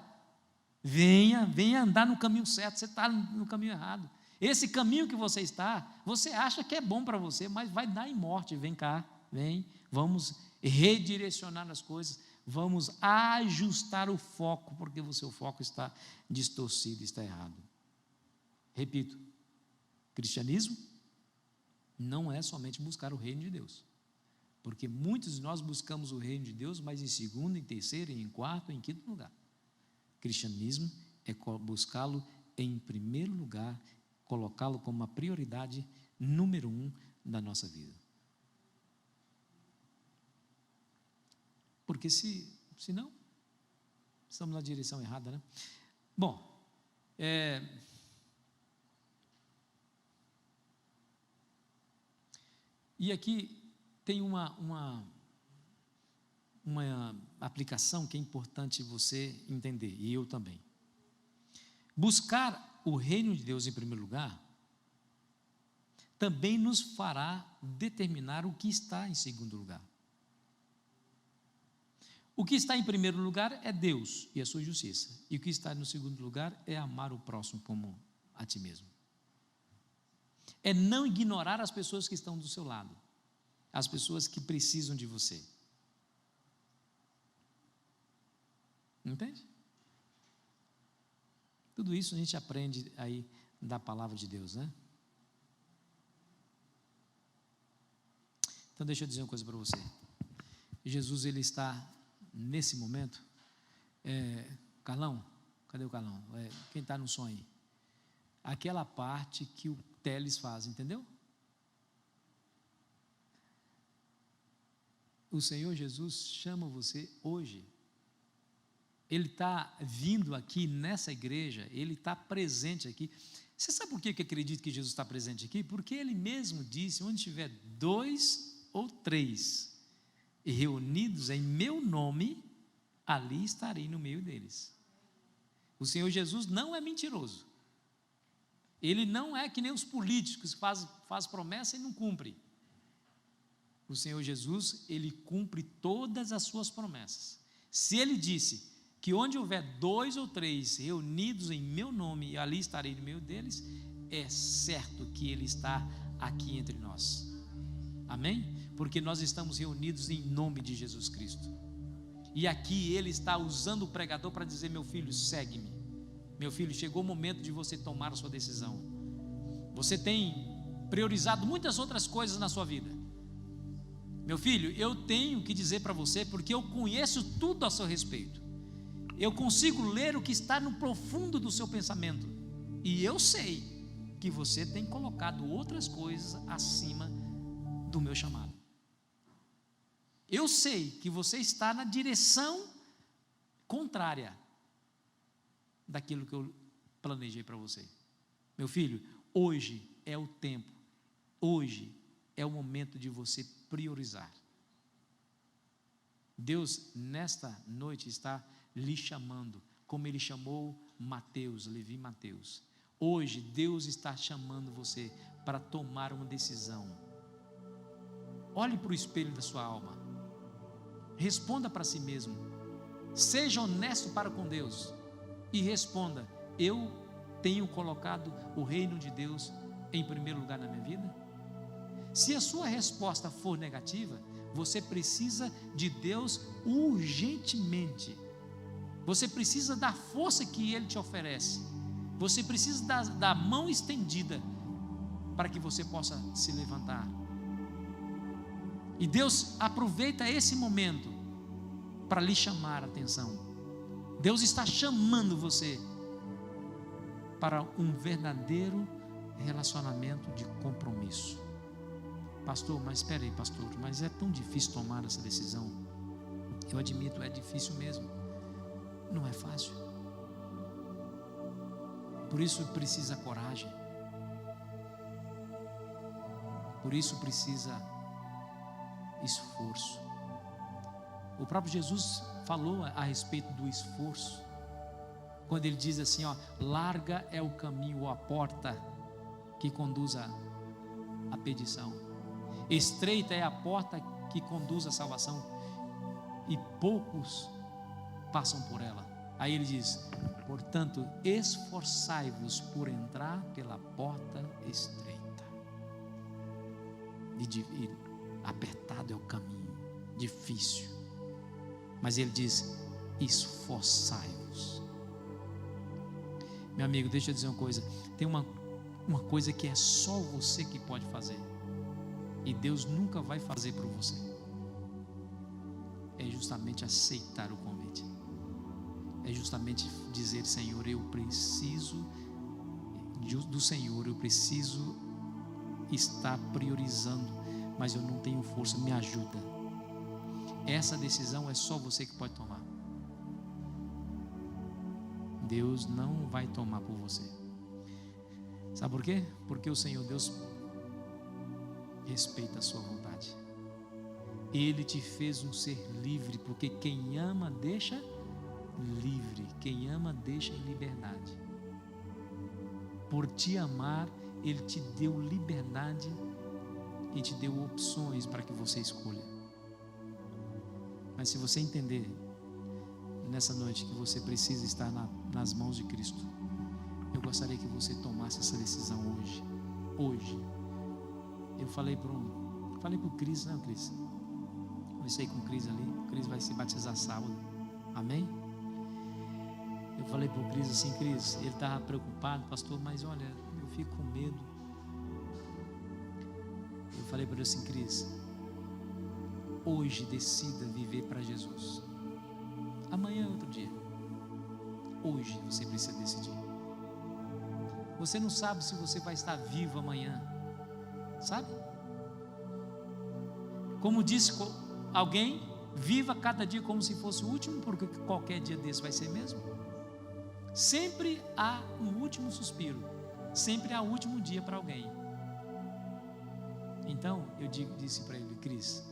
venha andar no caminho certo, você está no caminho errado. Esse caminho que você está, você acha que é bom para você, mas vai dar em morte. Vem cá, vamos redirecionar as coisas, vamos ajustar o foco, porque o seu foco está distorcido, está errado. Repito, cristianismo não é somente buscar o reino de Deus, porque muitos de nós buscamos o reino de Deus, mas em segundo, em terceiro, em quarto, em quinto lugar. Cristianismo é buscá-lo em primeiro lugar, colocá-lo como uma prioridade número 1 da nossa vida. Porque se não, estamos na direção errada, né? Bom, e aqui tem uma aplicação que é importante você entender, e eu também. Buscar o reino de Deus em primeiro lugar também nos fará determinar o que está em segundo lugar. O que está em primeiro lugar é Deus e a sua justiça, e o que está no segundo lugar é amar o próximo como a ti mesmo. É não ignorar as pessoas que estão do seu lado, as pessoas que precisam de você. Entende? Tudo isso a gente aprende aí da palavra de Deus, né? Então deixa eu dizer uma coisa para você. Jesus, ele está nesse momento. Carlão, cadê o Carlão? Quem está no som aí? Aquela parte que o Teles faz, entendeu? O Senhor Jesus chama você hoje. Ele está vindo aqui nessa igreja, ele está presente aqui. Você sabe por que eu acredito que Jesus está presente aqui? Porque ele mesmo disse: onde tiver 2 ou 3 reunidos em meu nome, ali estarei no meio deles. O Senhor Jesus não é mentiroso. Ele não é que nem os políticos que faz promessa e não cumpre. O Senhor Jesus, ele cumpre todas as suas promessas. Se ele disse que onde houver 2 ou 3 reunidos em meu nome, e ali estarei no meio deles, é certo que Ele está aqui entre nós. Amém? Porque nós estamos reunidos em nome de Jesus Cristo. E aqui Ele está usando o pregador para dizer: meu filho, segue-me. Meu filho, chegou o momento de você tomar a sua decisão. Você tem priorizado muitas outras coisas na sua vida. Meu filho, eu tenho que dizer para você, porque eu conheço tudo a seu respeito. Eu consigo ler o que está no profundo do seu pensamento. E eu sei que você tem colocado outras coisas acima do meu chamado. Eu sei que você está na direção contrária daquilo que eu planejei para você. Meu filho, hoje é o tempo, hoje é o momento de você priorizar. Deus, nesta noite, está lhe chamando, como Ele chamou Mateus, Levi Mateus. Hoje, Deus está chamando você para tomar uma decisão. Olhe para o espelho da sua alma. Responda para si mesmo. Seja honesto para com Deus. E responda: eu tenho colocado o reino de Deus em primeiro lugar na minha vida? Se a sua resposta for negativa, você precisa de Deus urgentemente. Você precisa da força que Ele te oferece. Você precisa da mão estendida para que você possa se levantar. E Deus aproveita esse momento para lhe chamar a atenção. Deus está chamando você para um verdadeiro relacionamento de compromisso. Pastor, mas espera aí, pastor, mas é tão difícil tomar essa decisão. Eu admito, é difícil mesmo. Não é fácil. Por isso precisa coragem. Por isso precisa esforço. O próprio Jesus falou a respeito do esforço, quando Ele diz assim, ó: larga é o caminho ou a porta que conduz à perdição, estreita é a porta que conduz à salvação, e poucos passam por ela. Aí Ele diz: portanto, esforçai-vos por entrar pela porta estreita. E apertado é o caminho, difícil. Mas Ele diz: esforçai-vos. Meu amigo, deixa eu dizer uma coisa. Tem uma coisa que é só você que pode fazer, e Deus nunca vai fazer por você. É justamente aceitar o convite. É justamente dizer: Senhor, eu preciso do Senhor, eu preciso estar priorizando, mas eu não tenho força, me ajuda. Essa decisão é só você que pode tomar. Deus não vai tomar por você. Sabe por quê? Porque o Senhor Deus respeita a sua vontade. Ele te fez um ser livre, porque quem ama deixa livre, quem ama deixa em liberdade. Por te amar, Ele te deu liberdade e te deu opções para que você escolha. Mas se você entender nessa noite que você precisa estar nas mãos de Cristo, eu gostaria que você tomasse essa decisão hoje. Eu falei para o Cris, né, Cris? Conversei com o Cris ali. O Cris vai se batizar sábado. Amém? Eu falei para o Cris assim: Cris, ele estava preocupado, pastor, mas olha, eu fico com medo. Eu falei para ele assim: Cris, hoje decida viver para Jesus. Amanhã é outro dia. Hoje você precisa decidir. Você não sabe se você vai estar vivo amanhã, sabe? Como disse alguém, viva cada dia como se fosse o último, porque qualquer dia desse vai ser mesmo. Sempre há um último suspiro, sempre há um último dia para alguém. Então eu disse para ele: Cris,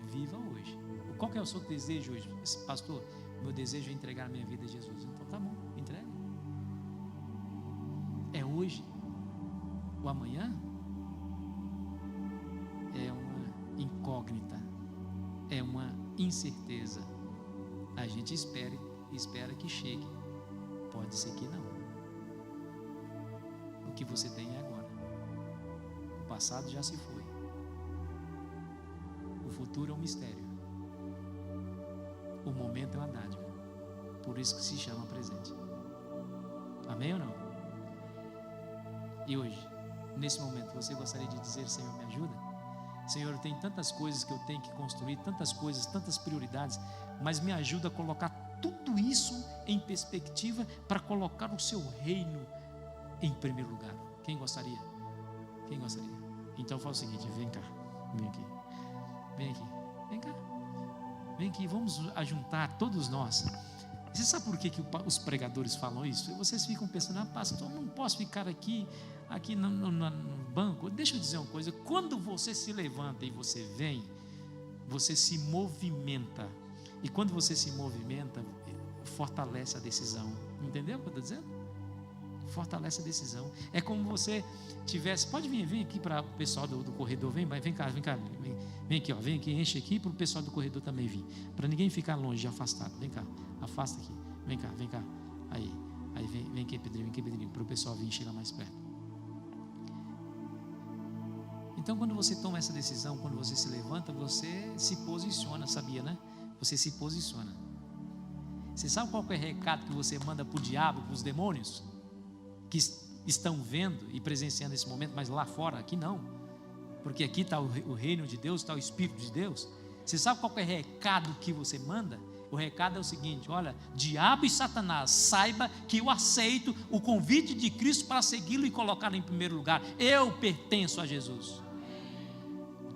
viva hoje. Qual que é o seu desejo hoje? Pastor, meu desejo é entregar a minha vida a Jesus. Então tá bom, entrega. É hoje. O amanhã é uma incógnita, é uma incerteza. A gente espera que chegue. Pode ser que não. O que você tem é agora. O passado já se foi. O futuro é um mistério. O momento é uma dádiva. Por isso que se chama presente. Amém ou não? E hoje, nesse momento, você gostaria de dizer: Senhor, me ajuda? Senhor, tem tantas coisas que eu tenho que construir, tantas coisas, tantas prioridades, mas me ajuda a colocar tudo isso em perspectiva para colocar o seu reino em primeiro lugar. Quem gostaria? Quem gostaria? Então fala o seguinte: vem cá, vem aqui, vem aqui, vem cá, vem aqui, vamos ajuntar todos nós. Você sabe por que os pregadores falam isso? Vocês ficam pensando: pastor, não posso ficar aqui no banco. Deixa eu dizer uma coisa: quando você se levanta e você vem, você se movimenta, e quando você se movimenta, fortalece a decisão. Entendeu o que eu estou dizendo? Fortalece a decisão. É como você tivesse, pode vir aqui para o pessoal do corredor, vem cá, vem aqui, ó, vem aqui, enche aqui para o pessoal do corredor também vir, para ninguém ficar longe, afastado. Vem cá, afasta aqui, vem cá, aí vem aqui, Pedrinho, para o pessoal vir e chegar mais perto. Então, quando você toma essa decisão, quando você se levanta, você se posiciona, sabia, né? Você se posiciona. Você sabe qual é o recado que você manda para o diabo, para os demônios que estão vendo e presenciando esse momento, mas lá fora, aqui não, porque aqui está o reino de Deus, está o Espírito de Deus. Você sabe qual é o recado que você manda? O recado é o seguinte: olha, diabo e Satanás, saiba que eu aceito o convite de Cristo para segui-lo e colocá-lo em primeiro lugar. Eu pertenço a Jesus.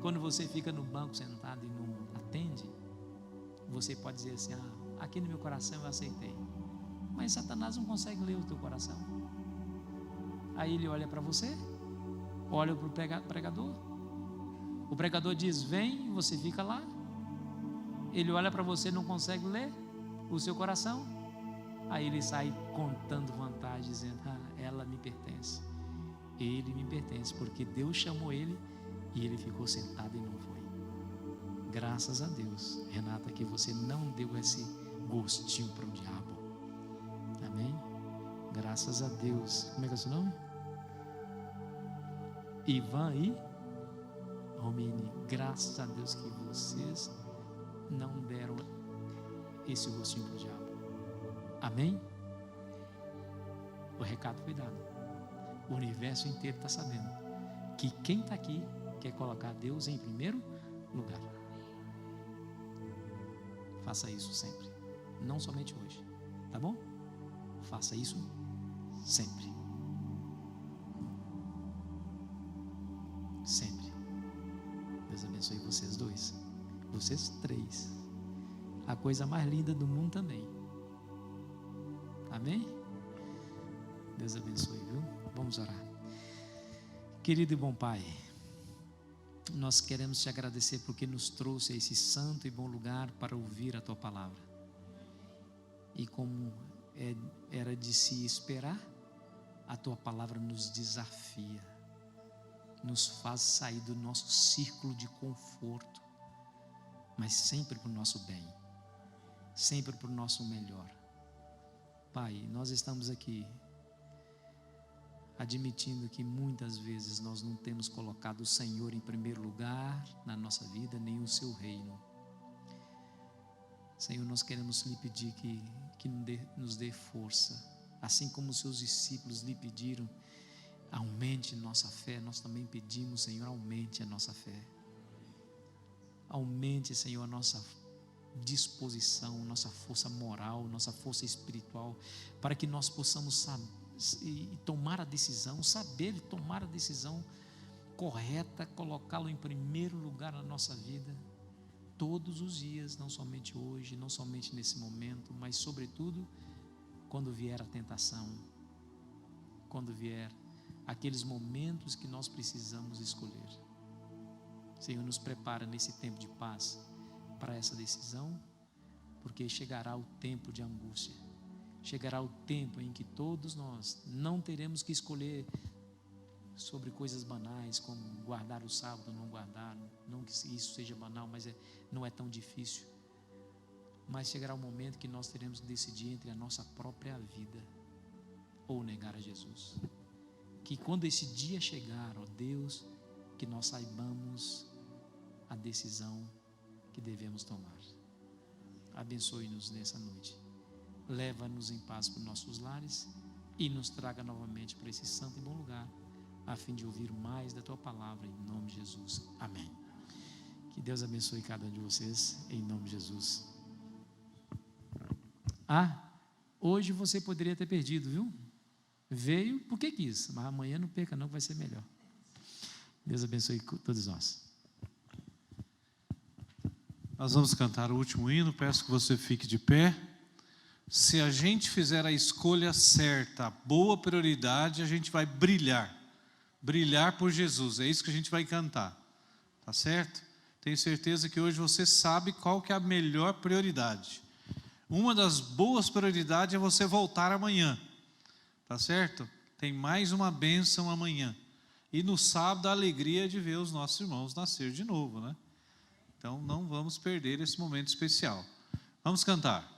Quando você fica no banco sentado e não atende, você pode dizer assim: aqui no meu coração eu aceitei. Mas Satanás não consegue ler o teu coração. Aí ele olha para você, olha para o pregador. O pregador diz: vem, e você fica lá. Ele olha para você, não consegue ler o seu coração. Aí ele sai contando vantagem, dizendo: ela me pertence, ele me pertence, porque Deus chamou ele e ele ficou sentado e não foi. Graças a Deus, Renata, que você não deu esse gostinho para o diabo. Amém? Graças a Deus. Como é que é o seu nome? Ivan e Romine. Graças a Deus que vocês não deram esse gostinho para o diabo. Amém? O recado foi dado. O universo inteiro está sabendo que quem está aqui quer colocar Deus em primeiro lugar. Faça isso sempre, não somente hoje, tá bom? Faça isso sempre. Sempre. Deus abençoe vocês dois, vocês três. A coisa mais linda do mundo também. Amém? Deus abençoe, viu? Vamos orar. Querido e bom Pai, nós queremos te agradecer porque nos trouxe a esse santo e bom lugar para ouvir a tua palavra. E como era de se esperar, a tua palavra nos desafia, nos faz sair do nosso círculo de conforto, mas sempre para o nosso bem, sempre para o nosso melhor. Pai, nós estamos aqui admitindo que muitas vezes nós não temos colocado o Senhor em primeiro lugar na nossa vida, nem o seu reino. Senhor, nós queremos lhe pedir que nos dê força, assim como os seus discípulos lhe pediram: aumente nossa fé. Nós também pedimos, Senhor, aumente a nossa fé, aumente, Senhor, a nossa disposição, nossa força moral, nossa força espiritual, para que nós possamos tomar a decisão, saber tomar a decisão correta, colocá-lo em primeiro lugar na nossa vida, todos os dias, não somente hoje, não somente nesse momento, mas sobretudo quando vier a tentação, quando vier aqueles momentos que nós precisamos escolher. Senhor, nos prepara nesse tempo de paz para essa decisão, porque chegará o tempo de angústia. Chegará o tempo em que todos nós não teremos que escolher sobre coisas banais, como guardar o sábado ou não guardar. Não que isso seja banal, mas não é tão difícil. mas chegará o momento que nós teremos que decidir entre a nossa própria vida ou negar a Jesus. Que quando esse dia chegar, ó Deus, que nós saibamos a decisão que devemos tomar. Abençoe-nos nessa noite. Leva-nos em paz para os nossos lares e nos traga novamente para esse santo e bom lugar, a fim de ouvir mais da Tua palavra, em nome de Jesus. Amém. Que Deus abençoe cada um de vocês, em nome de Jesus. Hoje você poderia ter perdido, viu? Veio porque quis, mas amanhã não perca não, que vai ser melhor. Deus abençoe todos nós. Nós vamos cantar o último hino, peço que você fique de pé. Se a gente fizer a escolha certa, a boa prioridade, a gente vai brilhar por Jesus, é isso que a gente vai cantar, tá certo? Tenho certeza que hoje você sabe qual que é a melhor prioridade. Uma das boas prioridades é você voltar amanhã, tá certo? Tem mais uma bênção amanhã. E no sábado a alegria de ver os nossos irmãos nascer de novo, né? Então não vamos perder esse momento especial. Vamos cantar.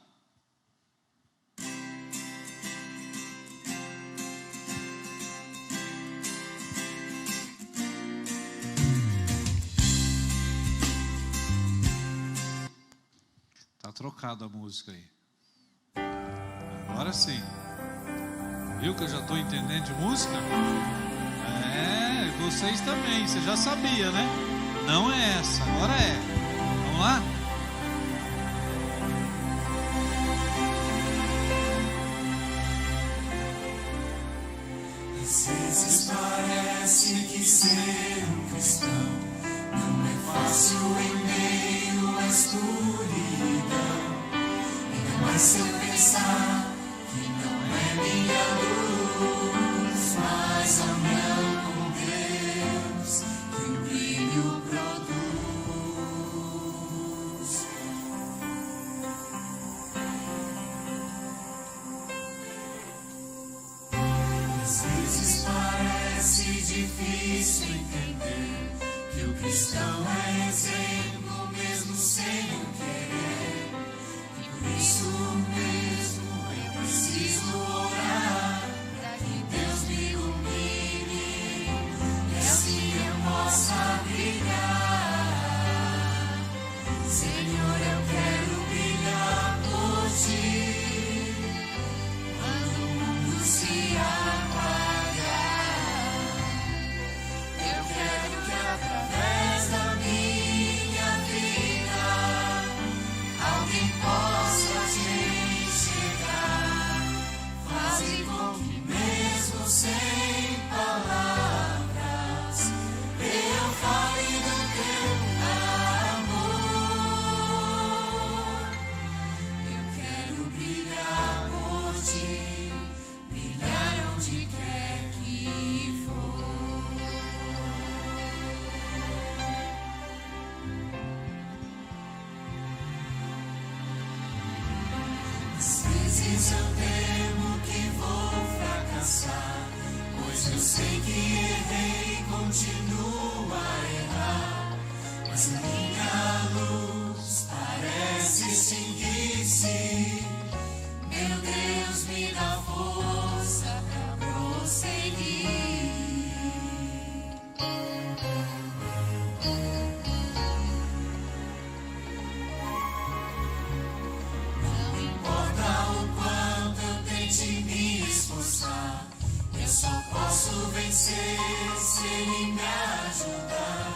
Tá trocado a música aí. Agora sim. Viu que eu já estou entendendo de música? Vocês também, você já sabia, né? Não é essa, agora é. Vamos lá? Às vezes parece que ser um cristão não é fácil em meio à escuridão. Ainda mais se eu pensar que não é minha luz, mas a minha com Deus que o brilho produz. Às vezes parece difícil entender que o cristão é exemplo mesmo sem o querer. E por isso mesmo é preciso orar para que Deus me ilumine e assim eu possa brilhar. Senhor, eu quero brilhar por ti quando o mundo se apagar. Eu quero que através da minha vida alguém possa te enxergar. Faze com que mesmo sem palavras eu fale do teu amor. Eu quero brilhar por ti, brilhar onde quer que for. Às vezes eu temo que vou fracassar, pois eu sei que errei e continuo a errar. Mas a minha luz parece extinguir-se. Meu Deus, me dá força pra prosseguir. Não importa o quanto eu tente me esforçar, eu só posso vencer se Ele me ajudar.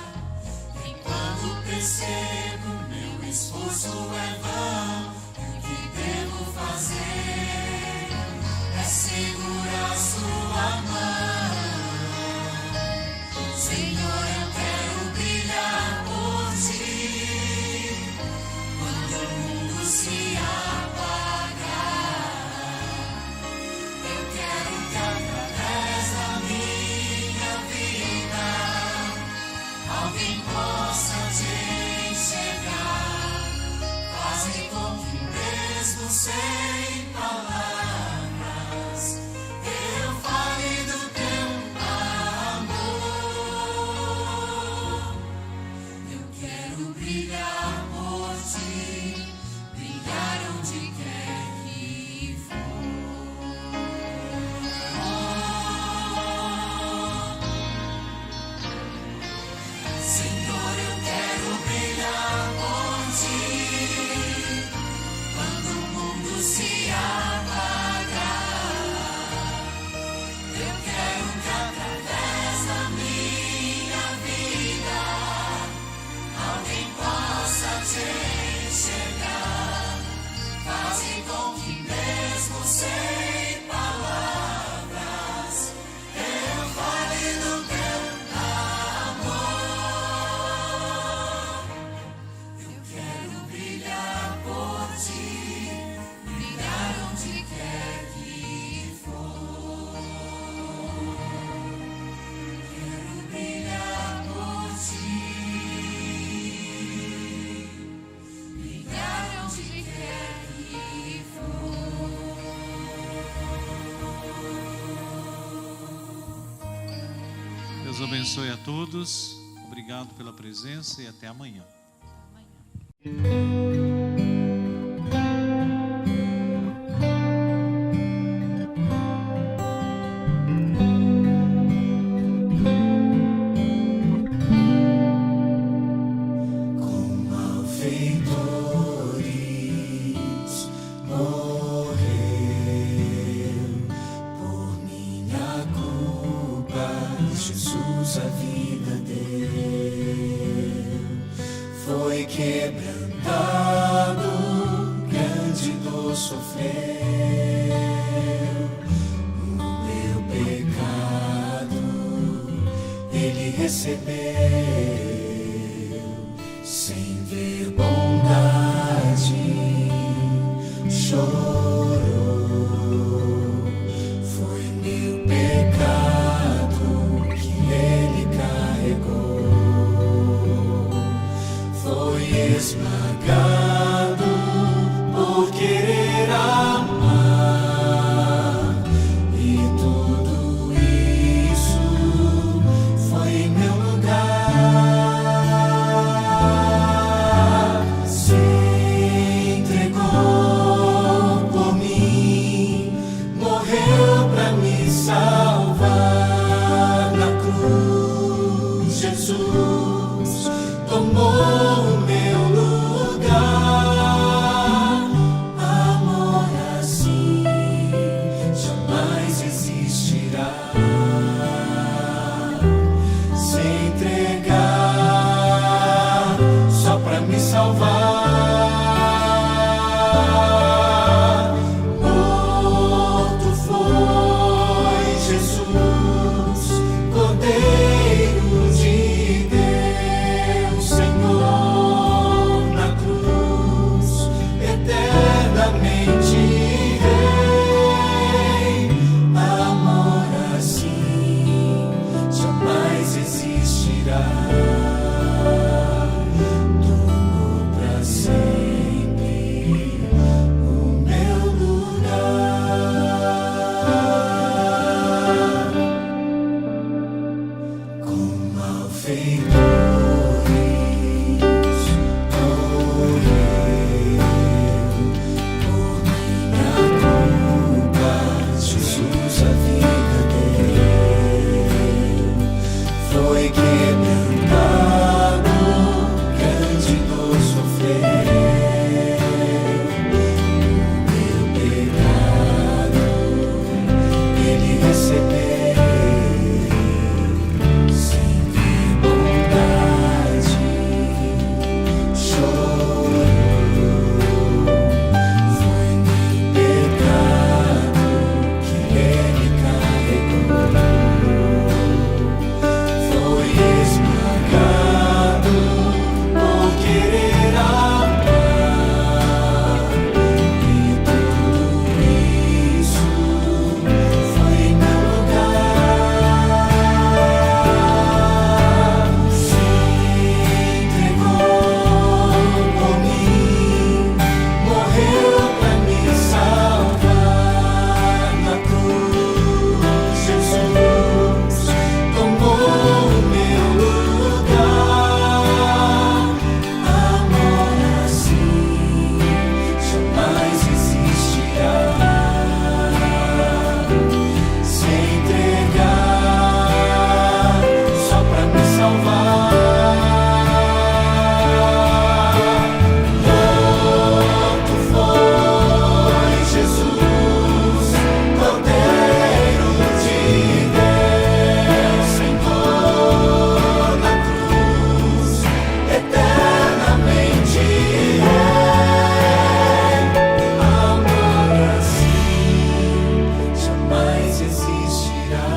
E quando percebo meu esforço é vão, o que devo fazer é segurar sua mão. Senhor, eu quero brilhar por ti quando o mundo se apagar. Eu quero que através da minha vida alguém possa te enxergar. Faze com que mesmo sem palavras Deus abençoe a todos. Obrigado pela presença e até amanhã. Jesus a vida deu, foi quebrantado, grande dor sofreu, o meu pecado ele recebeu, sem ver bondade, chorou, foi meu pecado que ele carregou, foi esmagado por querer amar, e tudo isso foi em meu lugar, se entregou por mim, morreu pra me salvar na cruz. Jesus tomou o meu lugar. Amor assim jamais existirá. Se entregar só pra me salvar. Morto foi Jesus, Cordeiro de Deus, Senhor na cruz, eternamente Rei. Amor assim jamais existirá. Tomou pra sempre o meu lugar. Com malfeitores morreu por minha culpa. Jesus a vida deu, foi quebrantado, grande dor sofreu, o meu pecado ele recebeu, sem ver bondade, chorou, foi meu pecado que ele carregou, foi esmagado por querer amar, e tudo isso foi em meu lugar. Se entregou por mim, morreu pra me salvar na cruz. Jesus tomou o meu lugar. Amor assim jamais existirá. Se entregar só pra me salvar. Morto foi Jesus, Cordeiro de Deus, Senhor na cruz, eternamente Rei. Amor assim jamais existirá.